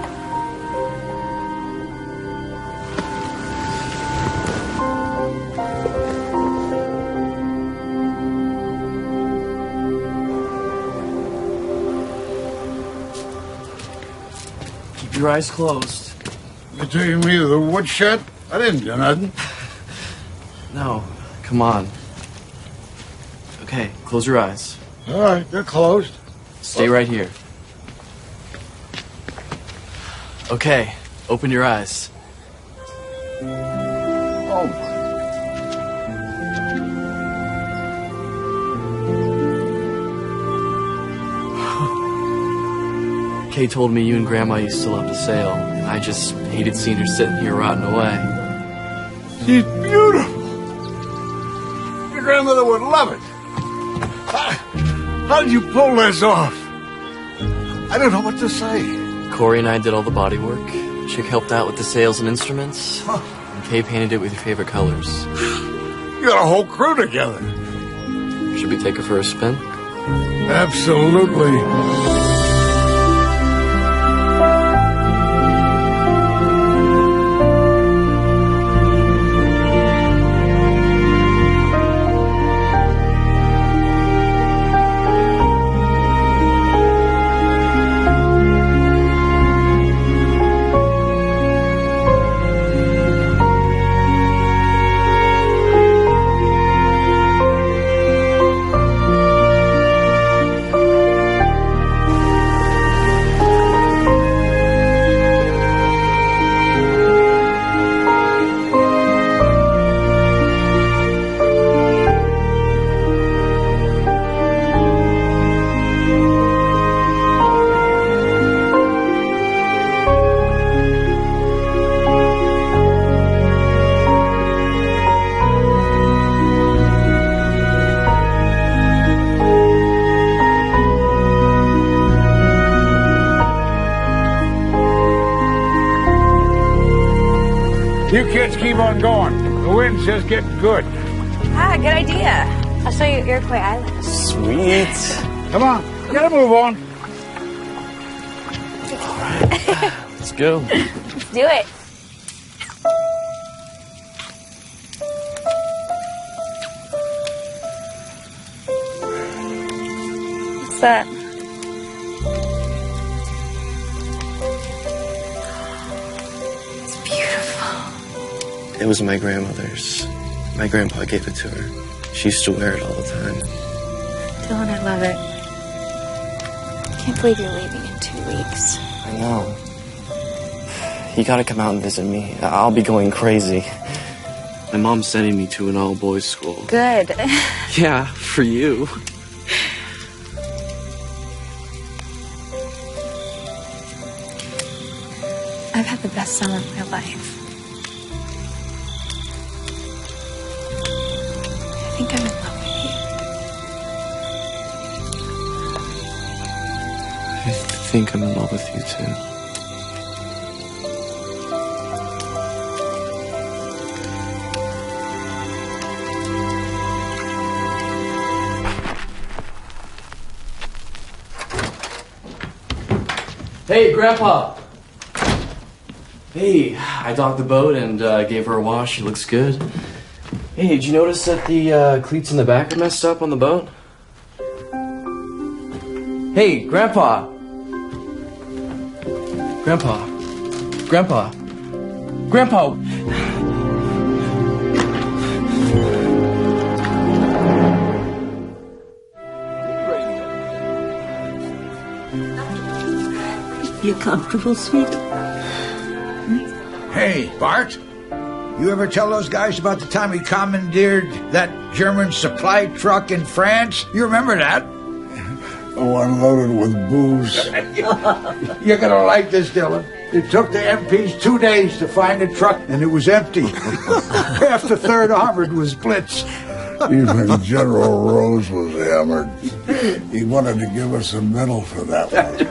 Your eyes closed. You taking me to the woodshed? I didn't do nothing. No, come on. Okay, close your eyes. All right, they're closed. Stay right here. Okay, open your eyes. Oh, my. Kay told me you and Grandma used to love to sail, and I just hated seeing her sitting here rotting away. She's beautiful. Your grandmother would love it. How did you pull this off? I don't know what to say. Corey and I did all the body work. Chick helped out with the sails and instruments. And Kay painted it with your favorite colors. You got a whole crew together. Should we take her for a spin? Absolutely. You kids keep on going. The wind's just getting good. Ah, good idea. I'll show you Iroquois Island. Sweet. Come on, we gotta move on. Let's go. Let's do it. What's that? It was my grandmother's. My grandpa gave it to her. She used to wear it all the time. Dylan, I love it. I can't believe you're leaving in 2 weeks. I know. You gotta come out and visit me. I'll be going crazy. My mom's sending me to an all-boys school. Good. Yeah, for you. I've had the best summer of my life. I think I'm in love with you. I think I'm in love with you, too. Hey, Grandpa! Hey, I docked the boat and gave her a wash. She looks good. Hey, did you notice that the cleats in the back are messed up on the boat? Hey, Grandpa! Grandpa! Grandpa! Grandpa! You comfortable, sweet? Hey, Bart. You ever tell those guys about the time we commandeered that German supply truck in France? You remember that? Oh, unloaded with booze. You're gonna like this, Dylan. It took the MPs 2 days to find the truck, and it was empty. Half the 3rd Armored was blitzed. Even General Rose was hammered. He wanted to give us a medal for that one.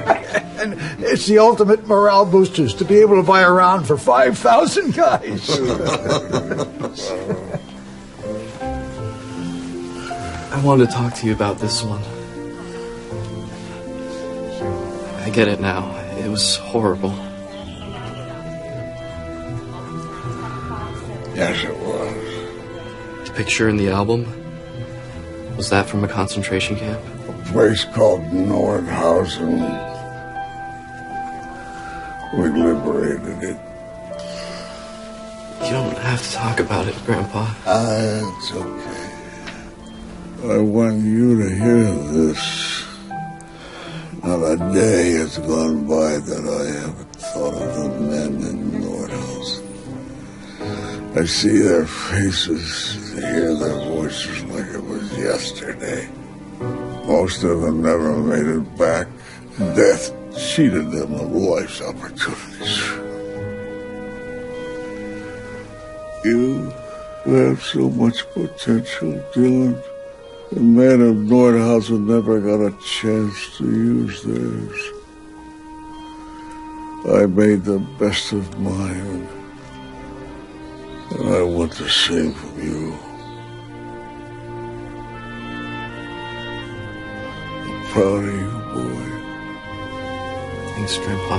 And it's the ultimate morale boosters to be able to buy a round for 5,000 guys. I wanted to talk to you about this one. I get it now. It was horrible. Yes, it was. The picture in the album, was that from a concentration camp? A place called Nordhausen. We liberated it. You don't have to talk about it, Grandpa. It's okay. I want you to hear this. Not a day has gone by that I haven't thought of the men in Nordhausen. I see their faces, hear their voices like it was yesterday. Most of them never made it back. Death cheated them of life's opportunities. You have so much potential, Dylan. The men of Nordhausen never got a chance to use theirs. I made the best of mine, and I want the same from you. proud of you, boy. Thanks, Grandpa.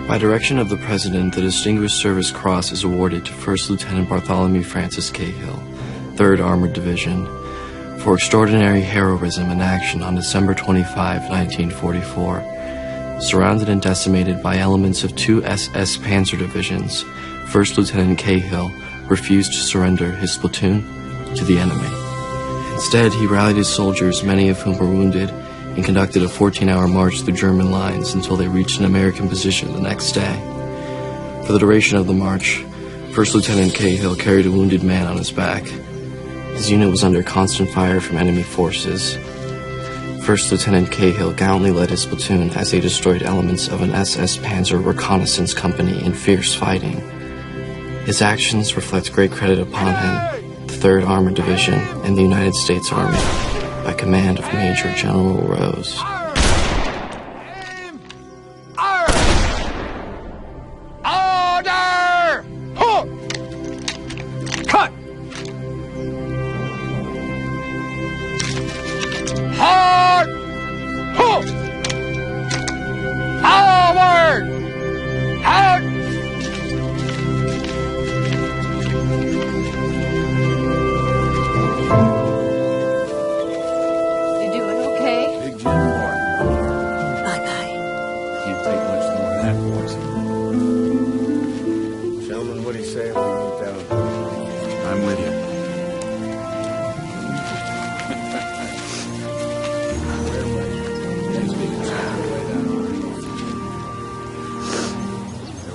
By direction of the President, the Distinguished Service Cross is awarded to First Lieutenant Bartholomew Francis Cahill, 3rd Armored Division, for extraordinary heroism in action on December 25, 1944. Surrounded and decimated by elements of 2 SS Panzer divisions, First Lieutenant Cahill refused to surrender his platoon to the enemy. Instead, he rallied his soldiers, many of whom were wounded, and conducted a 14-hour march through German lines until they reached an American position the next day. For the duration of the march, First Lieutenant Cahill carried a wounded man on his back. His unit was under constant fire from enemy forces. First Lieutenant Cahill gallantly led his platoon as they destroyed elements of an SS Panzer reconnaissance company in fierce fighting. His actions reflect great credit upon him, the 3rd Armored Division, and the United States Army, by command of Major General Rose. Order! Cut! Hard! Forward! Out!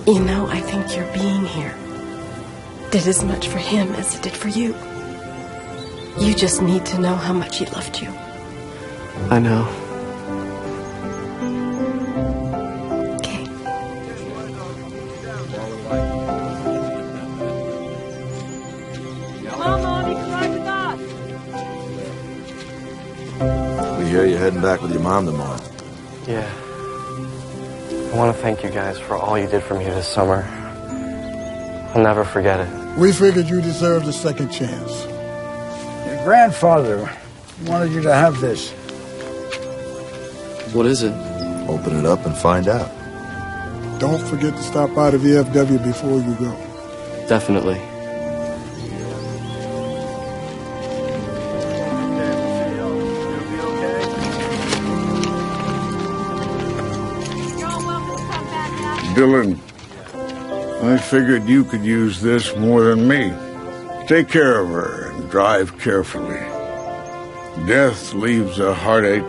You know, I think your being here did as much for him as it did for you. You just need to know how much he loved you. I know. Okay. Come on, Mom, you can ride with us. We hear you're heading back with your mom tomorrow. Yeah. I want to thank you guys for all you did for me this summer. I'll never forget it. We figured you deserved a second chance. Your grandfather wanted you to have this. What is it? Open it up and find out. Don't forget to stop by the VFW before you go. Definitely. Dylan, I figured you could use this more than me. Take care of her and drive carefully. Death leaves a heartache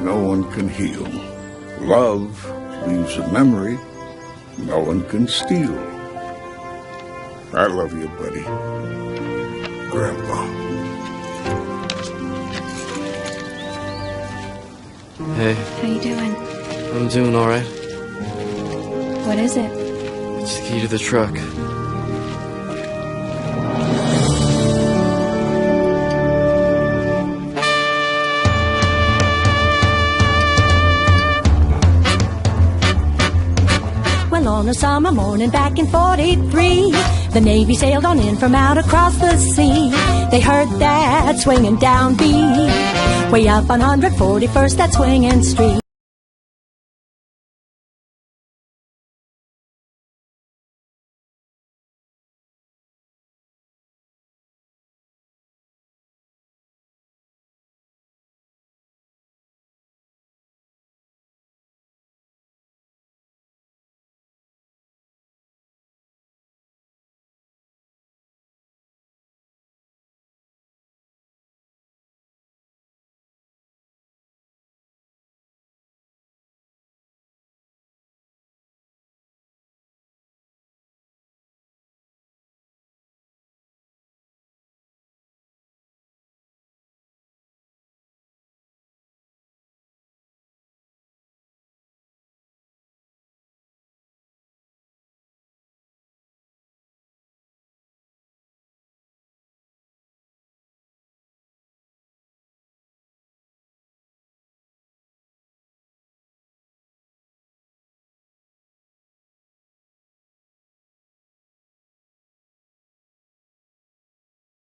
no one can heal. Love leaves a memory no one can steal. I love you, buddy. Grandpa. Hey. How you doing? I'm doing all right. What is it? It's the key to the truck. Well, on a summer morning back in 43, the Navy sailed on in from out across the sea. They heard that swinging down beat way up on 141st, that swinging street.